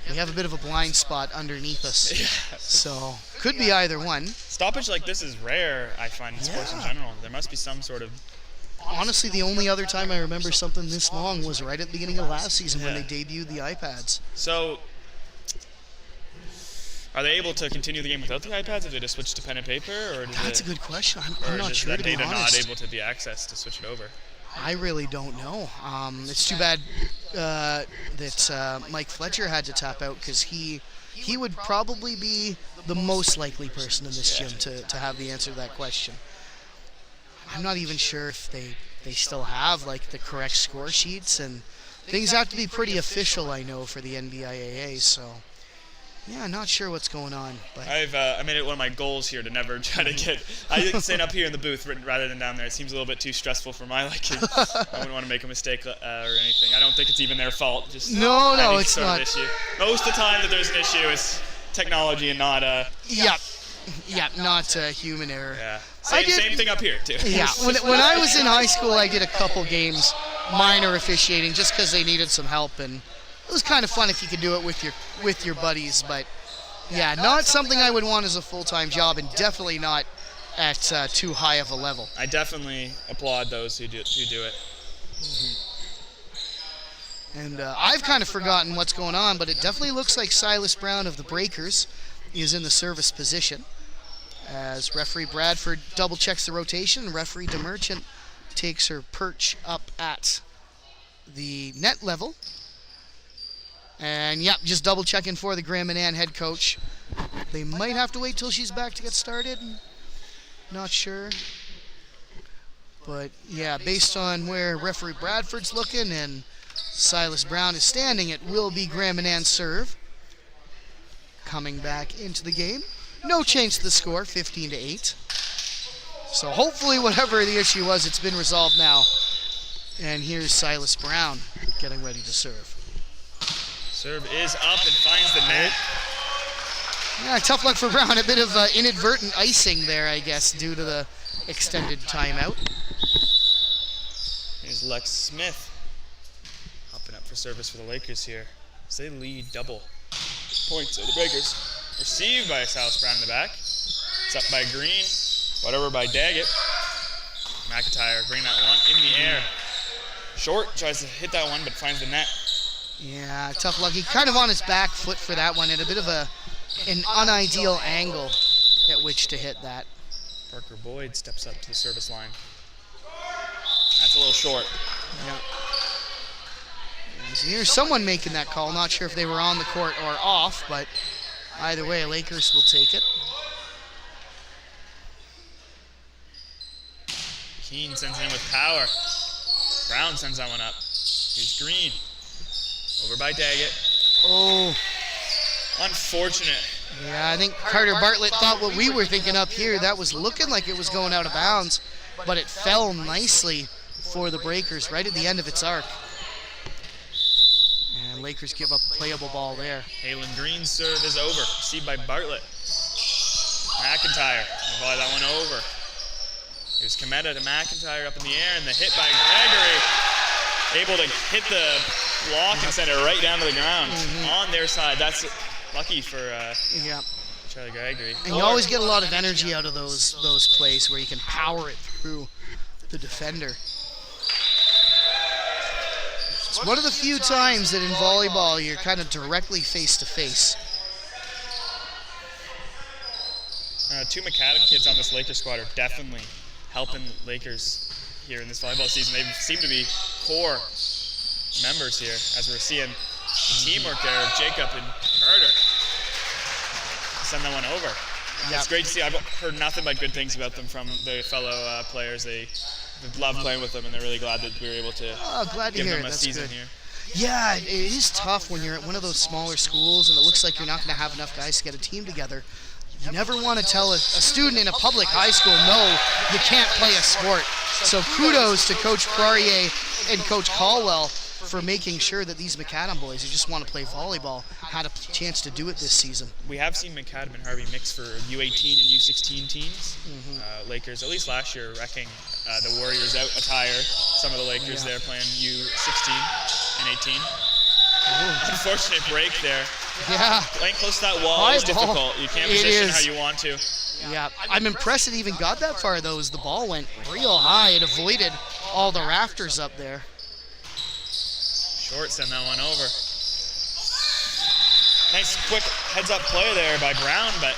We have a bit of a blind spot underneath us, so could be either one. Stoppage like this is rare, I find, in sports in general. There must be some sort of... Honestly, the only other time I remember something this long was right at the beginning of last season when they debuted the iPads. So, are they able to continue the game without the iPads if they just switch to pen and paper? Or That's a good question. I'm not sure, that to be data honest. not able to be accessed to switch it over? I really don't know. It's too bad that Mike Fletcher had to tap out because he would probably be the most likely person in this gym to have the answer to that question. I'm not even sure if they still have like the correct score sheets, and things have to be pretty official, I know, for the NBIAA. So yeah, not sure what's going on. But I made it one of my goals here to never try to get. I like staying up here in the booth rather than down there. It seems a little bit too stressful for my liking. I wouldn't want to make a mistake or anything. I don't think it's even their fault. Just no, any it's sort of not. Issue. Most of the time that there's an issue, it's technology and not not human error. Yeah. Same thing up here too. Yeah, when I was in high school, I did a couple games minor officiating just because they needed some help, and it was kind of fun if you could do it with your buddies. But yeah, not something I would want as a full-time job, and definitely not at too high of a level. I definitely applaud those who do it. Mm-hmm. And I've kind of forgotten what's going on, but it definitely looks like Silas Brown of the Breakers is in the service position. As referee Bradford double checks the rotation, and referee DeMerchant takes her perch up at the net level. And just double checking for the Graham Manan head coach. They might have to wait till she's back to get started. Not sure. But yeah, based on where referee Bradford's looking and Silas Brown is standing, it will be Graham Manan's serve. Coming back into the game. No change to the score, 15-8. So hopefully whatever the issue was, it's been resolved now. And here's Silas Brown getting ready to serve. Serve is up and finds the net. Yeah, tough luck for Brown. A bit of inadvertent icing there, I guess, due to the extended timeout. Here's Lex Smith hopping up for service for the Lakers here. So they lead double points of the Breakers. Received by Silas Brown in the back. It's up by Green. Whatever by Daggett. McIntyre bring that one in the air. Short tries to hit that one, but finds the net. Yeah, tough luck. He kind of on his back foot for that one, and a bit of an unideal angle at which to hit that. Parker Boyd steps up to the service line. That's a little short. Yeah. So here's someone making that call. Not sure if they were on the court or off, but either way, Lakers will take it. Keene sends it in with power. Brown sends that one up. Here's Green. Over by Daggett. Oh. Unfortunate. Yeah, I think Carter Bartlett thought what we were thinking up here. That was looking like it was going out of bounds, but it fell nicely for the Breakers right at the end of its arc. And Lakers give up a playable ball there. Halen Green's serve is over. Received by Bartlett. McIntyre. Volley that one over. Here's Cometa to McIntyre up in the air, and the hit by Gregory. Able to hit the block and send it right down to the ground on their side. That's lucky for Charlie Gregory. And you always get a lot of energy out of those plays where you can power it through the defender. It's one of the few times that in volleyball you're kind of directly face to face. Two Macadam kids on this Lakers squad are definitely helping Lakers here in this volleyball season. They seem to be core members here, as we're seeing the teamwork there of Jacob and Carter. Send that one over. Yep. It's great to see. I've heard nothing but good things about them from the fellow players. They love playing with them, and they're really glad that we were able to glad to give hear them it. a That's season good. here. Yeah, it is tough when you're at one of those smaller schools and it looks like you're not going to have enough guys to get a team together. You never want to tell a student in a public high school, no, you can't play a sport. So kudos to Coach Poirier and Coach Caldwell for making sure that these Macadam boys who just want to play volleyball had a chance to do it this season. We have seen Macadam and Harvey mix for U18 and U16 teams. Lakers, at least last year, wrecking the Warriors out attire. Some of the Lakers there playing U16 and 18. Unfortunate break there. Yeah. Playing close to that wall is difficult. You can't position how you want to. Yeah, I'm impressed it even got that far though, as the ball went real high. It avoided all the rafters up there. Short send that one over. Nice quick heads-up play there by Brown, but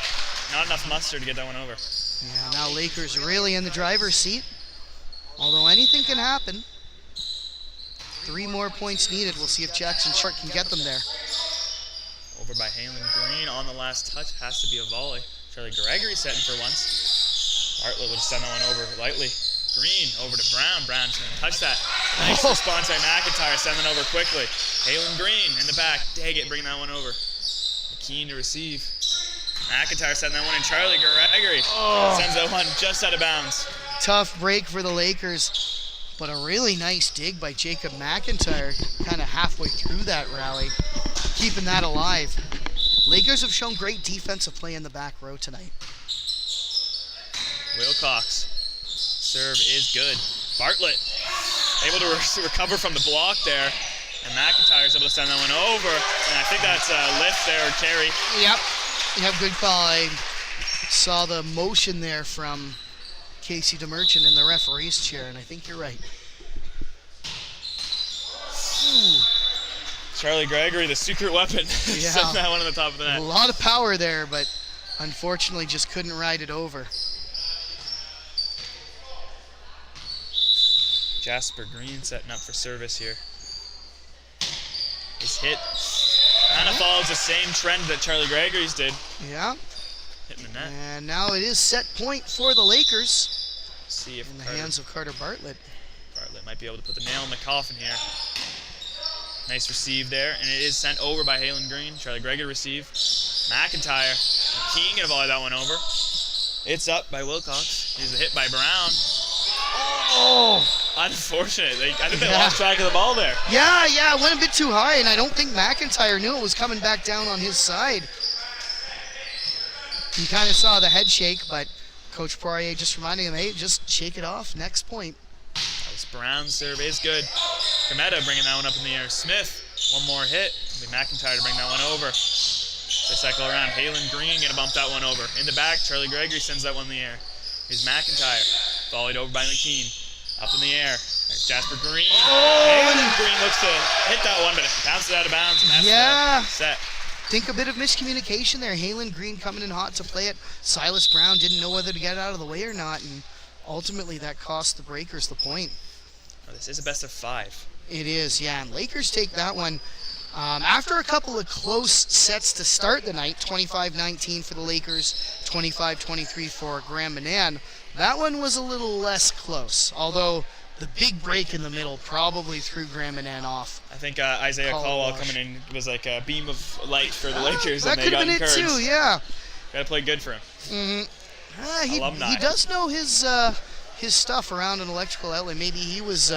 not enough mustard to get that one over. Yeah, now Lakers really in the driver's seat. Although anything can happen. 3 more points needed. We'll see if Jackson Short can get them there. Over by Halen Green on the last touch. Has to be a volley. Charlie Gregory setting for once. Bartlett will just send that one over lightly. Green over to Brown. Brown trying to touch that. Nice response by McIntyre. Send it over quickly. Halen Green in the back. Daggett bring that one over. Keen to receive. McIntyre sending that one in. Charlie Gregory sends that one just out of bounds. Tough break for the Lakers. But a really nice dig by Jacob McIntyre, kind of halfway through that rally, keeping that alive. Lakers have shown great defensive play in the back row tonight. Wilcox, serve is good. Bartlett able to recover from the block there, and McIntyre's able to send that one over, and I think that's a lift there, or carry. Yep, good call. I saw the motion there from Casey DeMerchant in the referee's chair, and I think you're right. Ooh. Charlie Gregory, the secret weapon, sent that one on the top of the net. A lot of power there, but unfortunately just couldn't ride it over. Jasper Green setting up for service here. His hit kind of follows the same trend that Charlie Gregory's did. Yeah. Hitting the net. And now it is set point for the Lakers. See if in the hands of Carter Bartlett. Bartlett might be able to put the nail in the coffin here. Nice receive there, and it is sent over by Halen Green. Charlie Gregory receive. McIntyre. King gonna volley that one over. It's up by Wilcox. Here's a hit by Brown. Oh! Unfortunate. I think they lost track of the ball there. Yeah, it went a bit too high, and I don't think McIntyre knew it was coming back down on his side. He kind of saw the head shake, but Coach Poirier just reminding him, hey, just shake it off. Next point. That was Brown's serve is good. Cometa bringing that one up in the air. Smith, one more hit. It'll be McIntyre to bring that one over. They cycle around. Halen Green gonna bump that one over. In the back, Charlie Gregory sends that one in the air. Here's McIntyre. Volleyed over by McKean. Up in the air. There's Jasper Green. Halen Green looks to hit that one, but it bounces out of bounds, and that's the set. think a bit of miscommunication there. Halen Green coming in hot to play it. Silas Brown didn't know whether to get it out of the way or not, and ultimately that cost the Breakers the point. Oh, this is a best of 5. It is, yeah, and Lakers take that one. After a couple of close sets to start the night, 25-19 for the Lakers, 25-23 for Gammon, that one was a little less close, although the big break in the middle probably threw Gammon off. I think Isaiah Caldwell coming in was like a beam of light for the Lakers, that and they got could have been encouraged. it too, yeah. Got to play good for him. He does know his stuff around an electrical outlet. Maybe he was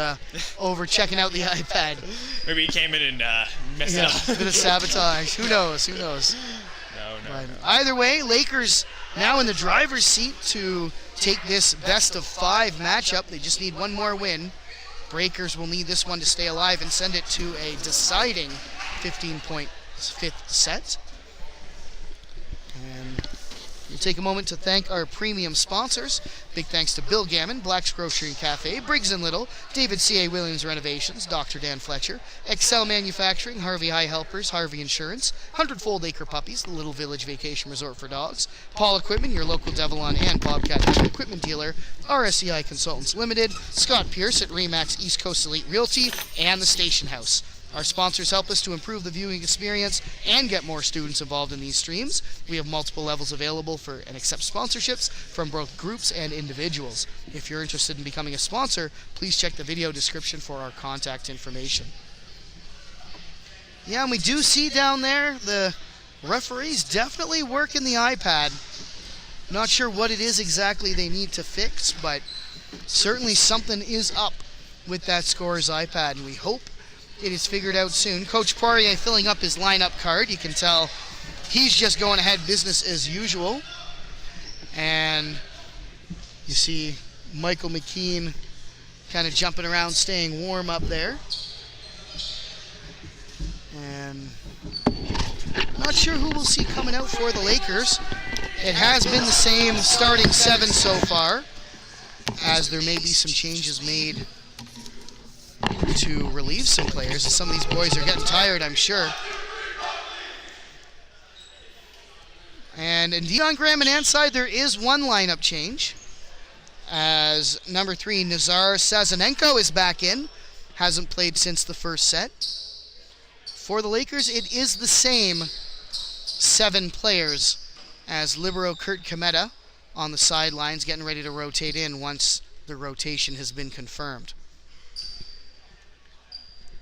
over checking out the iPad. Maybe he came in and messed it up. A bit of sabotage. Who knows? No. Either way, Lakers now in the driver's seat to take this best of 5 matchup. They just need one more win. Breakers will need this one to stay alive and send it to a deciding 15-point 5th set. And we'll take a moment to thank our premium sponsors. Big thanks to Bill Gammon, Black's Grocery and Café, Briggs and Little, David C.A. Williams Renovations, Dr. Dan Fletcher, Excel Manufacturing, Harvey High Helpers, Harvey Insurance, Hundredfold Acre Puppies, the Little Village Vacation Resort for Dogs, Paul Equipment, your local Devilon and Bobcat Heavy Equipment dealer, RSEI Consultants Ltd, Scott Pierce at Remax East Coast Elite Realty, and the Station House. Our sponsors help us to improve the viewing experience and get more students involved in these streams. We have multiple levels available for and accept sponsorships from both groups and individuals. If you're interested in becoming a sponsor, please check the video description for our contact information. Yeah, and we do see down there the referees definitely working the iPad. Not sure what it is exactly they need to fix, but certainly something is up with that scorer's iPad, and we hope it is figured out soon. Coach Poirier filling up his lineup card. You can tell he's just going ahead business as usual. And you see Michael McKean kind of jumping around, staying warm up there. And not sure who we'll see coming out for the Lakers. It has been the same starting 7 so far, as there may be some changes made to relieve some players. Some of these boys are getting tired, I'm sure. And indeed on Gammon side, there is one lineup change, as number 3, Nazar Sazanenko is back in. Hasn't played since the first set. For the Lakers, it is the same 7 players, as libero Kurt Kometa on the sidelines getting ready to rotate in once the rotation has been confirmed.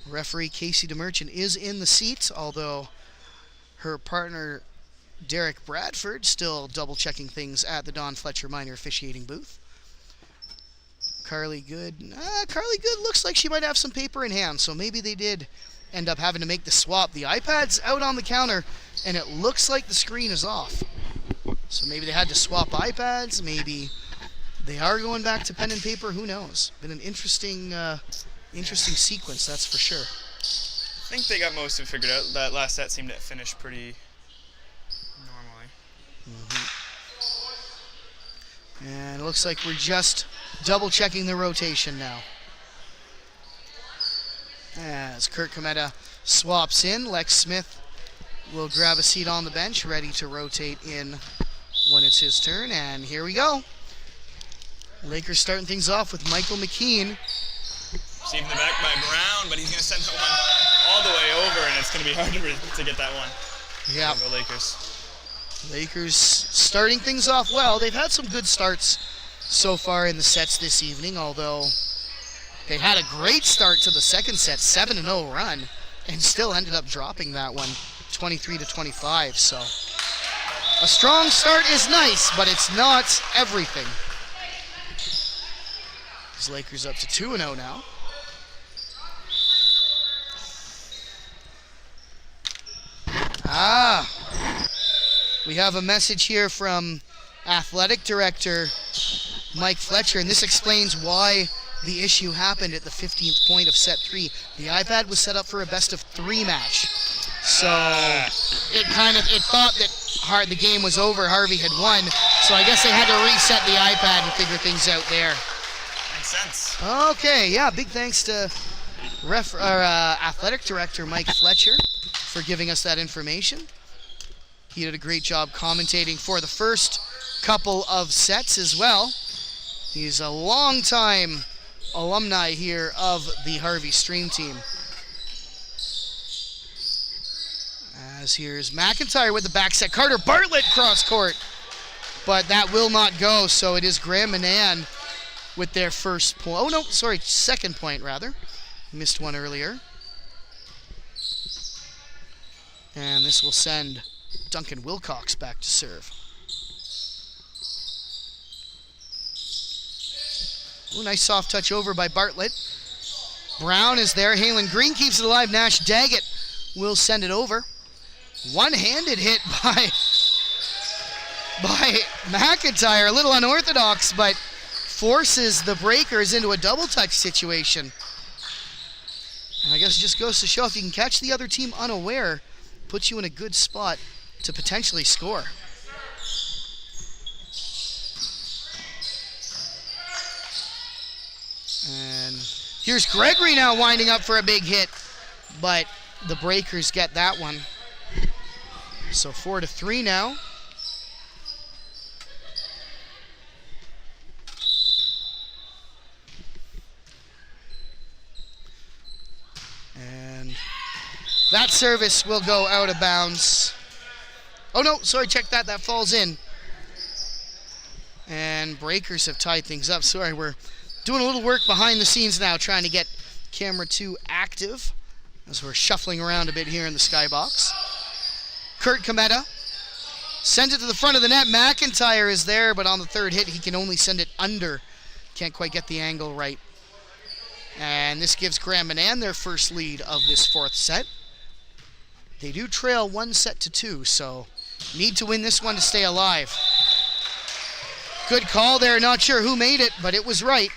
Referee Casey DeMerchant is in the seats, although her partner Derek Bradford still double-checking things at the Don Fletcher Minor officiating booth. Carly Good looks like she might have some paper in hand, so maybe they did end up having to make the swap. The iPad's out on the counter, and it looks like the screen is off. So maybe they had to swap iPads, maybe they are going back to pen and paper, who knows. Been an interesting sequence, that's for sure. I think they got most of it figured out. That last set seemed to finish pretty normally. And it looks like we're just double-checking the rotation now. As Kurt Kometa swaps in, Lex Smith will grab a seat on the bench, ready to rotate in when it's his turn. And here we go. Lakers starting things off with Michael McKean. Receiving the back by Brown, but he's going to send that one all the way over, and it's going to be hard to get that one. Yeah. Go Lakers. Lakers starting things off well. They've had some good starts so far in the sets this evening, although they had a great start to the second set, 7-0 run, and still ended up dropping that one 23-25. So a strong start is nice, but it's not everything. These Lakers up to 2-0 now. We have a message here from Athletic Director Mike Fletcher, and this explains why the issue happened at the 15th point of set 3. The iPad was set up for a best of 3 match. So it thought that the game was over, Harvey had won, so I guess they had to reset the iPad and figure things out there. Makes sense. Okay, yeah, big thanks to Athletic Director Mike Fletcher for giving us that information. He did a great job commentating for the first couple of sets as well. He's a longtime alumni here of the Harvey Stream team. As here's McIntyre with the back set. Carter Bartlett cross court. But that will not go, so it is Gammon with their first point. Oh, no, sorry, second point, rather. Missed one earlier. And this will send Duncan Wilcox back to serve. Ooh, nice soft touch over by Bartlett. Brown is there. Halen Green keeps it alive. Nash Daggett will send it over. One-handed hit by McIntyre. A little unorthodox, but forces the Breakers into a double touch situation. And I guess it just goes to show if you can catch the other team unaware, puts you in a good spot to potentially score. And here's Gregory now winding up for a big hit, but the Breakers get that one. So 4-3 now. And that service will go out of bounds. Oh no, sorry, check that. That falls in. And Breakers have tied things up. Sorry, we're doing a little work behind the scenes now, trying to get camera 2 active as we're shuffling around a bit here in the skybox. Kurt Kometa sends it to the front of the net. McIntyre is there, but on the third hit, he can only send it under. Can't quite get the angle right. And this gives Gammon their first lead of this fourth set. They do trail 1-2, so need to win this one to stay alive. Good call there. Not sure who made it, but it was right.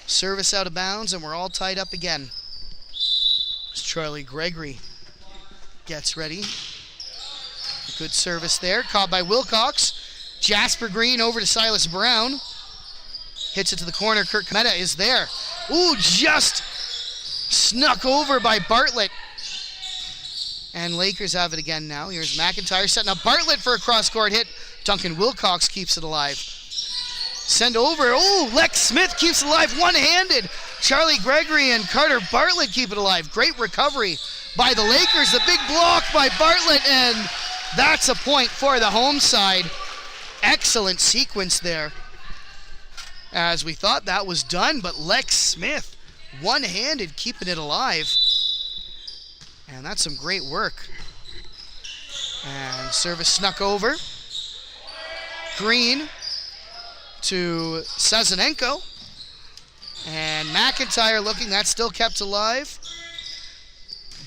Service out of bounds, and we're all tied up again. As Charlie Gregory gets ready. Good service there. Caught by Wilcox. Jasper Green over to Silas Brown. Hits it to the corner. Kurt Kometa is there. Ooh, just snuck over by Bartlett. And Lakers have it again now. Here's McIntyre setting up Bartlett for a cross-court hit. Duncan Wilcox keeps it alive. Send over. Oh, Lex Smith keeps it alive one-handed. Charlie Gregory and Carter Bartlett keep it alive. Great recovery by the Lakers. The big block by Bartlett, and that's a point for the home side. Excellent sequence there. As we thought that was done, but Lex Smith, one-handed, keeping it alive. And that's some great work. And service snuck over. Green to Sazanenko. And McIntyre looking, that's still kept alive.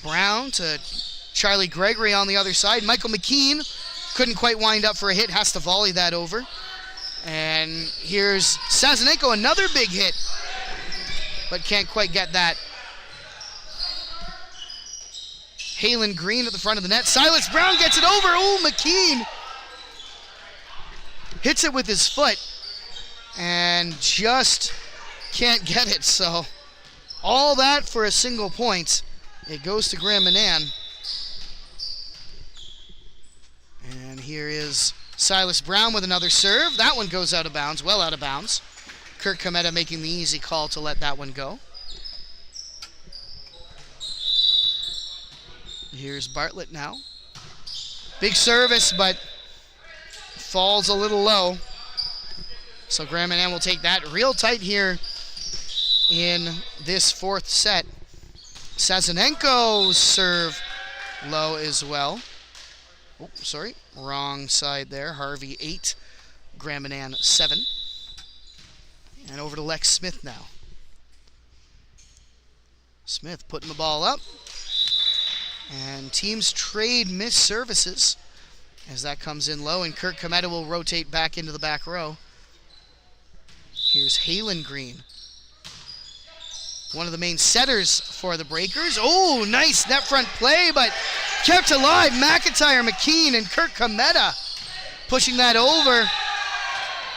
Brown to Charlie Gregory on the other side. Michael McKean couldn't quite wind up for a hit, has to volley that over. And here's Sazanenko, another big hit, but can't quite get that. Halen Green at the front of the net. Silas Brown gets it over. Oh, McKean hits it with his foot and just can't get it. So all that for a single point. It goes to Gammon. And here is Silas Brown with another serve. That one goes out of bounds, well out of bounds. Kurt Kometa making the easy call to let that one go. Here's Bartlett now. Big service, but falls a little low. So Gammon will take that real tight here in this fourth set. Sazanenko's serve low as well. Oh, sorry, wrong side there. Harvey 8, Gammon 7. And over to Lex Smith now. Smith putting the ball up. And teams trade missed services as that comes in low, and Kurt Kometa will rotate back into the back row. Here's Halen Green, one of the main setters for the Breakers. Oh, nice net front play, but kept alive. McIntyre, McKean, and Kurt Kometa pushing that over,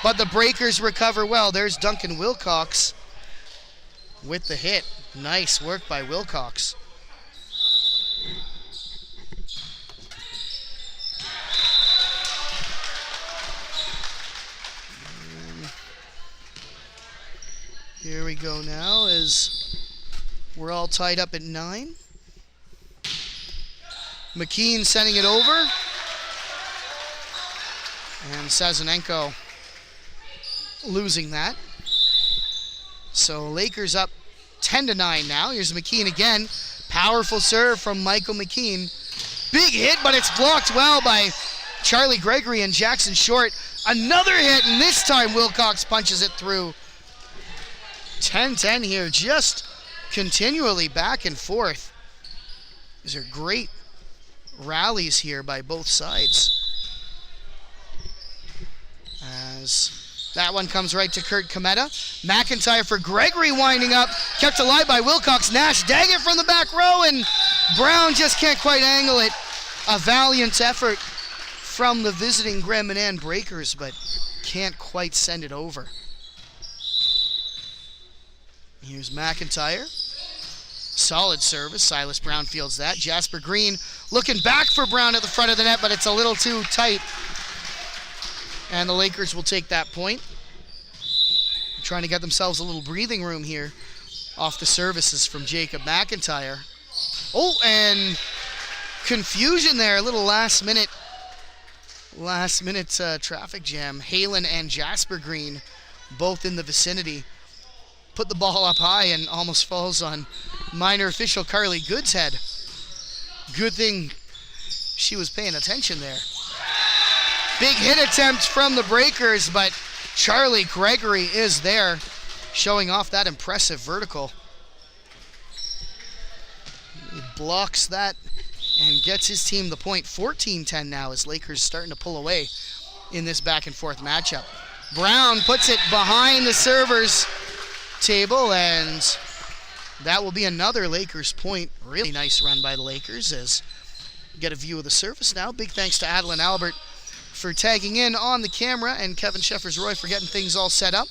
but the Breakers recover well. There's Duncan Wilcox with the hit. Nice work by Wilcox. go now as we're all tied up at 9. McKean sending it over. And Sazonenko losing that. So Lakers up 10-9 now. Here's McKean again. Powerful serve from Michael McKean. Big hit, but it's blocked well by Charlie Gregory and Jackson Short. Another hit, and this time Wilcox punches it through. 10-10 here, just continually back and forth. These are great rallies here by both sides. As that one comes right to Kurt Cometa. McIntyre for Gregory winding up. Kept alive by Wilcox. Nash Daggett from the back row, and Brown just can't quite angle it. A valiant effort from the visiting Gammon Breakers, but can't quite send it over. Here's McIntyre. Solid service. Silas Brown fields that. Jasper Green looking back for Brown at the front of the net, but it's a little too tight. And the Lakers will take that point. Trying to get themselves a little breathing room here off the services from Jacob McIntyre. Oh, and confusion there. A little last minute traffic jam. Halen and Jasper Green both in the vicinity. Put the ball up high and almost falls on minor official Carly Good's head. Good thing she was paying attention there. Big hit attempt from the Breakers, but Charlie Gregory is there, showing off that impressive vertical. He blocks that and gets his team the point. 14-10 now as Lakers starting to pull away in this back and forth matchup. Brown puts it behind the server's table, and that will be another Lakers point. Really nice run by the Lakers as we get a view of the service now. Big thanks to Adeline Albert for tagging in on the camera, and Kevin Sheffers-Roy for getting things all set up.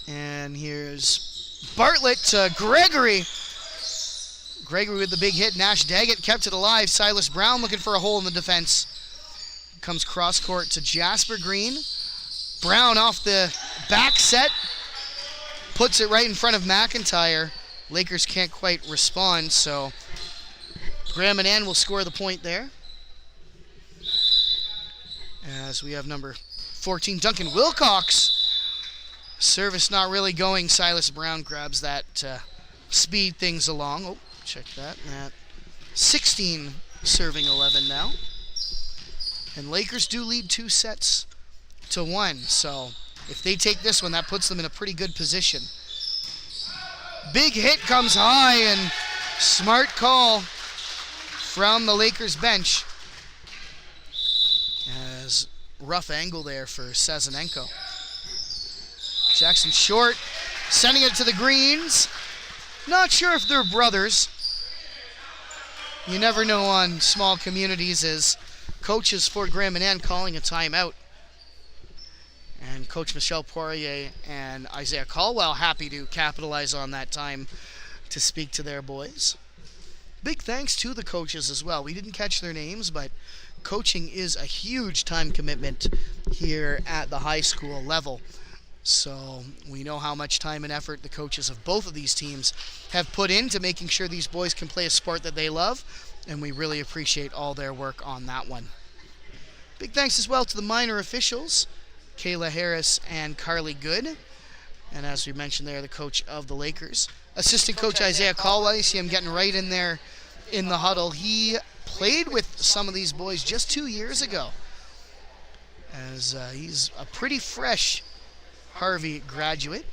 And here's Bartlett to Gregory. Gregory with the big hit. Nash Daggett kept it alive. Silas Brown looking for a hole in the defense. Comes cross court to Jasper Green. Brown off the back set. Puts it right in front of McIntyre. Lakers can't quite respond, so Gammon will score the point there. As we have number 14, Duncan Wilcox. Service not really going. Silas Brown grabs that to speed things along. Oh, check that. At 16 serving 11 now. And Lakers do lead 2-1. So if they take this one, that puts them in a pretty good position. Big hit comes high, and smart call from the Lakers bench. As rough angle there for Sazonenko. Jackson Short sending it to the Greens. Not sure if they're brothers. You never know on small communities, as coaches for Gammon calling a timeout. And Coach Michelle Poirier and Isaiah Caldwell happy to capitalize on that time to speak to their boys. Big thanks to the coaches as well. We didn't catch their names, but coaching is a huge time commitment here at the high school level. So we know how much time and effort the coaches of both of these teams have put into making sure these boys can play a sport that they love, and we really appreciate all their work on that one. Big thanks as well to the minor officials, Kayla Harris and Carly Good. And as we mentioned there, the coach of the Lakers. Assistant coach Isaiah Caldwell, you see him getting right in there in the huddle. He played with some of these boys just 2 years ago, as he's a pretty fresh Harvey graduate.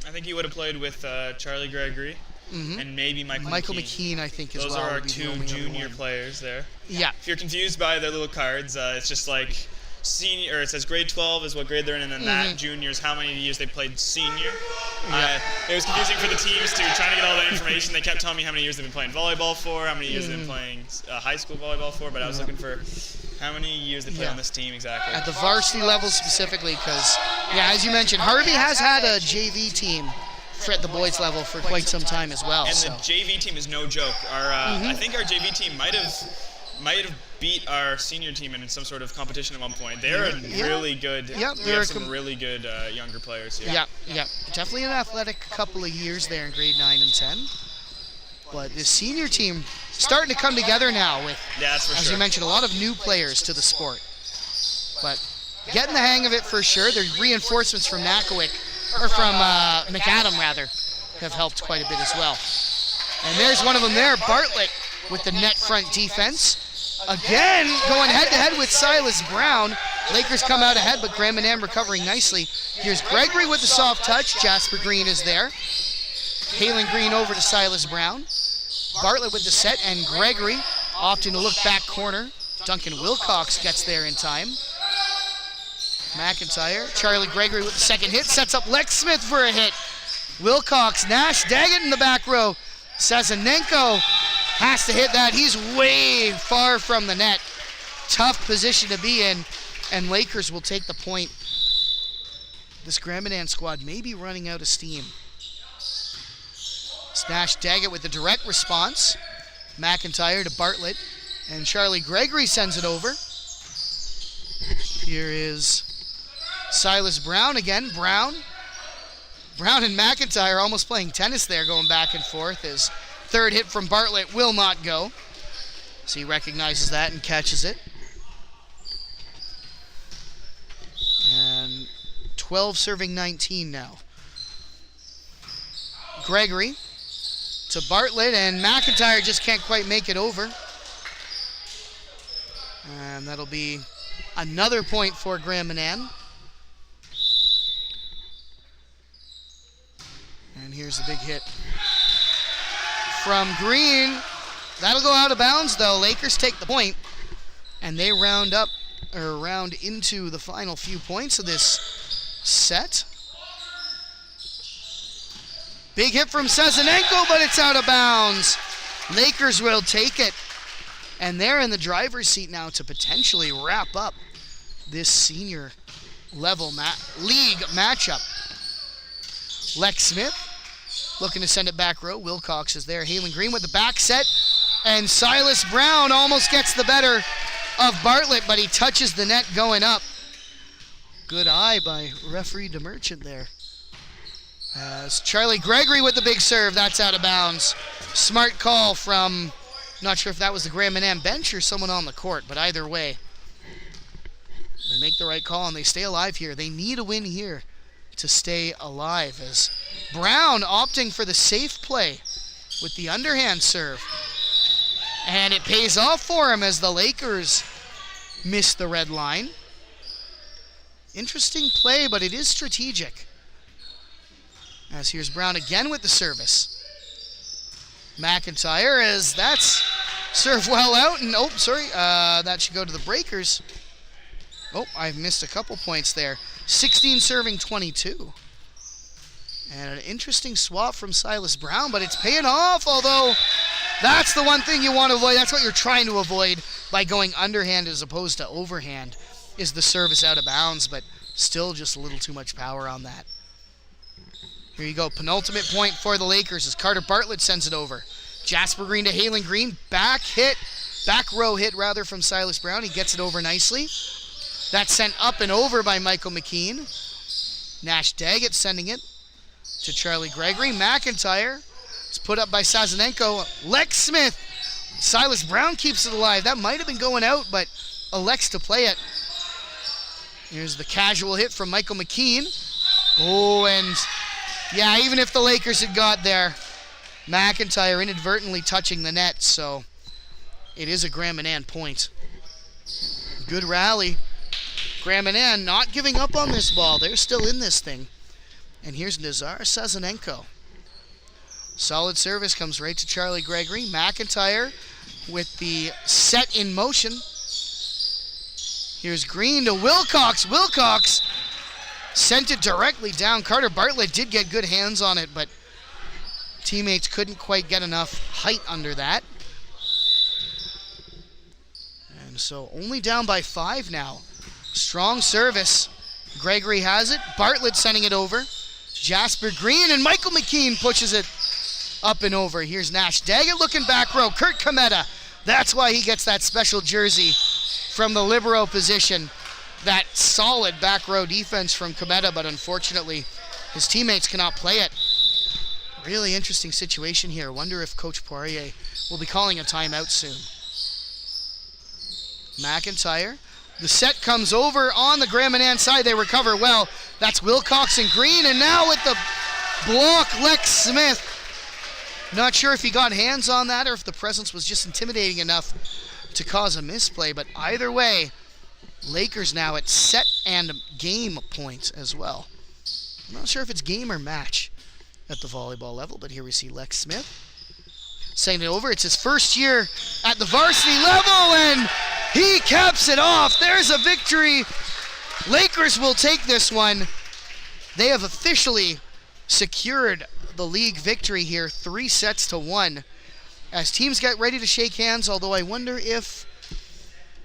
I think he would have played with Charlie Gregory and maybe Michael McKean. I think, Those as well. Those are our two junior players there. Yeah. If you're confused by their little cards, it's just like senior, or it says grade 12 is what grade they're in, and then that juniors, how many years they played senior. It was confusing for the teams too, trying to get all that information. They kept telling me how many years they've been playing volleyball for, how many years they've been playing high school volleyball for, but I was looking for how many years they play on this team exactly. At the varsity level specifically, because, as you mentioned, Harvey has had a JV team at the boys level for quite some time as well. And the JV team is no joke. I think our JV team might have might have beat our senior team in some sort of competition at one point. They're really good. Yeah, we have some really good younger players here. Yeah. Definitely an athletic couple of years there in grade 9 and 10. But this senior team starting to come together now with, that's for as sure. you mentioned, a lot of new players to the sport. But getting the hang of it for sure. The reinforcements from McAdam rather, have helped quite a bit as well. And there's one of them there, Bartlett, with the net front defense. Again, going head-to-head with Silas Brown. Lakers come out ahead, but Gammon recovering nicely. Here's Gregory with the soft touch. Jasper Green is there. Halen Green over to Silas Brown. Bartlett with the set, and Gregory opting to look back corner. Duncan Wilcox gets there in time. McIntyre, Charlie Gregory with the second hit, sets up Lex Smith for a hit. Wilcox, Nash, Daggett in the back row. Sazanenko has to hit that. He's way far from the net. Tough position to be in, and Lakers will take the point. This Gammon squad may be running out of steam. Nash, Daggett with the direct response. McIntyre to Bartlett, and Charlie Gregory sends it over. Here is Silas Brown again. Brown and McIntyre almost playing tennis there, going back and forth. His third hit from Bartlett will not go. So he recognizes that and catches it. And 12 serving 19 now. Gregory to Bartlett, and McIntyre just can't quite make it over. And that'll be another point for Gammon. And here's the big hit from Green. That'll go out of bounds, though. Lakers take the point, and they round into the final few points of this set. Big hit from Sazanenko, but it's out of bounds. Lakers will take it, and they're in the driver's seat now to potentially wrap up this senior level league matchup. Lex Smith looking to send it back row. Wilcox is there. Halen Green with the back set. And Silas Brown almost gets the better of Bartlett, but he touches the net going up. Good eye by referee DeMerchant there. As Charlie Gregory with the big serve. That's out of bounds. Smart call from, not sure if that was the Gammon bench or someone on the court, but either way, they make the right call and they stay alive here. They need a win here to stay alive, as Brown opting for the safe play with the underhand serve. And it pays off for him as the Lakers miss the red line. Interesting play, but it is strategic. As here's Brown again with the service. McIntyre, as that's served well out, and that should go to the breakers. Oh, I've missed a couple points there. 16 serving 22. And an interesting swap from Silas Brown, but it's paying off, although that's the one thing you want to avoid. That's what you're trying to avoid by going underhand as opposed to overhand, is the service out of bounds, but still just a little too much power on that. Here you go, penultimate point for the Lakers as Carter Bartlett sends it over. Jasper Green to Halen Green, back row hit from Silas Brown. He gets it over nicely. That's sent up and over by Michael McKean. Nash Daggett sending it to Charlie Gregory. McIntyre is put up by Sazanenko. Lex Smith. Silas Brown keeps it alive. That might have been going out, but elects to play it. Here's the casual hit from Michael McKean. Oh, and yeah, even if the Lakers had got there, McIntyre inadvertently touching the net, so it is a Gammon point. Good rally. Gammon not giving up on this ball. They're still in this thing. And here's Nazar Sazanenko. Solid service comes right to Charlie Gregory. McIntyre with the set in motion. Here's Green to Wilcox. Wilcox sent it directly down. Carter Bartlett did get good hands on it, but teammates couldn't quite get enough height under that. And so only down by 5 now. Strong service. Gregory has it. Bartlett sending it over. Jasper Green, and Michael McKean pushes it up and over. Here's Nash Daggett looking back row. Kurt Kometa That's why he gets that special jersey from the libero position. That solid back row defense from Cometa, but unfortunately his teammates cannot play it. Really interesting situation here. Wonder if Coach Poirier will be calling a timeout soon. McIntyre. The set comes over on the Gammon side. They recover well. That's Wilcox and Green, and now with the block, Lex Smith. Not sure if he got hands on that or if the presence was just intimidating enough to cause a misplay, but either way, Lakers now at set and game points as well. I'm not sure if it's game or match at the volleyball level, but here we see Lex Smith sending it over. It's his first year at the varsity level, and he caps it off. There's a victory. Lakers will take this one. They have officially secured the league victory here, 3-1, as teams get ready to shake hands, although I wonder if,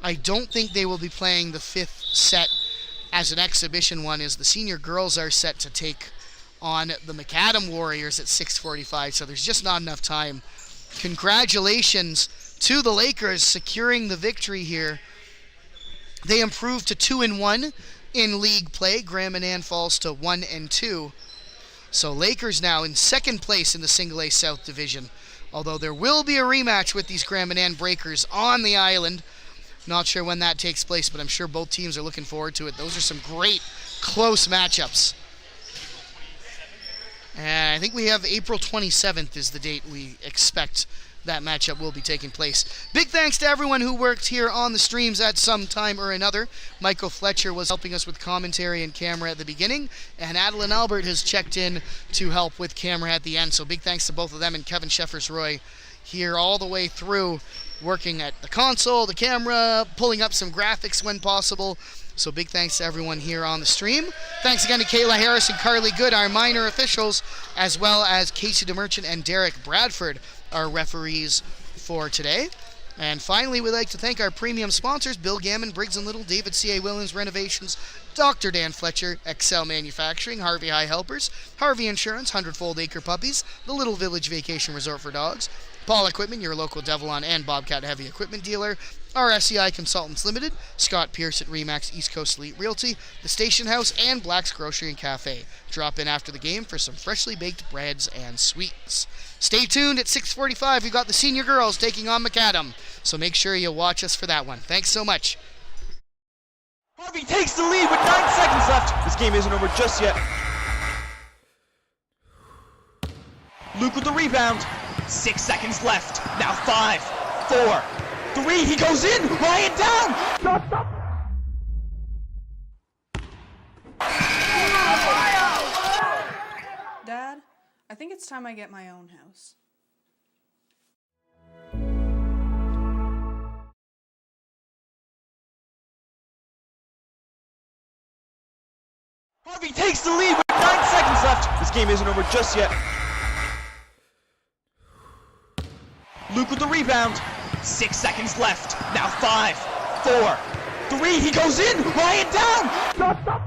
I don't think they will be playing the 5th set as an exhibition one, as the senior girls are set to take on the Macadam Warriors at 6:45, so there's just not enough time. Congratulations to the Lakers securing the victory here. They improved to 2-1 in league play. Gammon falls to 1-2. So Lakers now in second place in the Single A South Division, although there will be a rematch with these Gammon Breakers on the island. Not sure when that takes place, but I'm sure both teams are looking forward to it. Those are some great close matchups. And I think we have April 27th is the date we expect that matchup will be taking place. Big thanks to everyone who worked here on the streams at some time or another. Michael Fletcher was helping us with commentary and camera at the beginning, and Adeline Albert has checked in to help with camera at the end. So big thanks to both of them, and Kevin Sheffers-Roy here all the way through, working at the console, the camera, pulling up some graphics when possible. So big thanks to everyone here on the stream. Thanks again to Kayla Harris and Carly Good, our minor officials, as well as Casey DeMerchant and Derek Bradford, our referees for today. And finally, we'd like to thank our premium sponsors, Bill Gammon, Briggs and Little, David C.A. Williams Renovations, Dr. Dan Fletcher, Excel Manufacturing, Harvey High Helpers, Harvey Insurance, Hundredfold Acre Puppies, the Little Village Vacation Resort for Dogs, Paul Equipment, your local Devilon and Bobcat Heavy Equipment dealer, RSEI Consultants Ltd, Scott Pierce at Remax East Coast Elite Realty, The Station House, and Black's Grocery and Café. Drop in after the game for some freshly baked breads and sweets. Stay tuned at 6:45. We've got the senior girls taking on Macadam, so make sure you watch us for that one. Thanks so much. Harvey takes the lead with 9 seconds left. This game isn't over just yet. Luke with the rebound. 6 seconds left. Now 5, 4, 3. He goes in. Ryan down. Stop. Dad, I think it's time I get my own house. Harvey takes the lead with 9 seconds left. This game isn't over just yet. Luke with the rebound. 6 seconds left. Now 5, 4, 3. He goes in. Ryan down. Stop.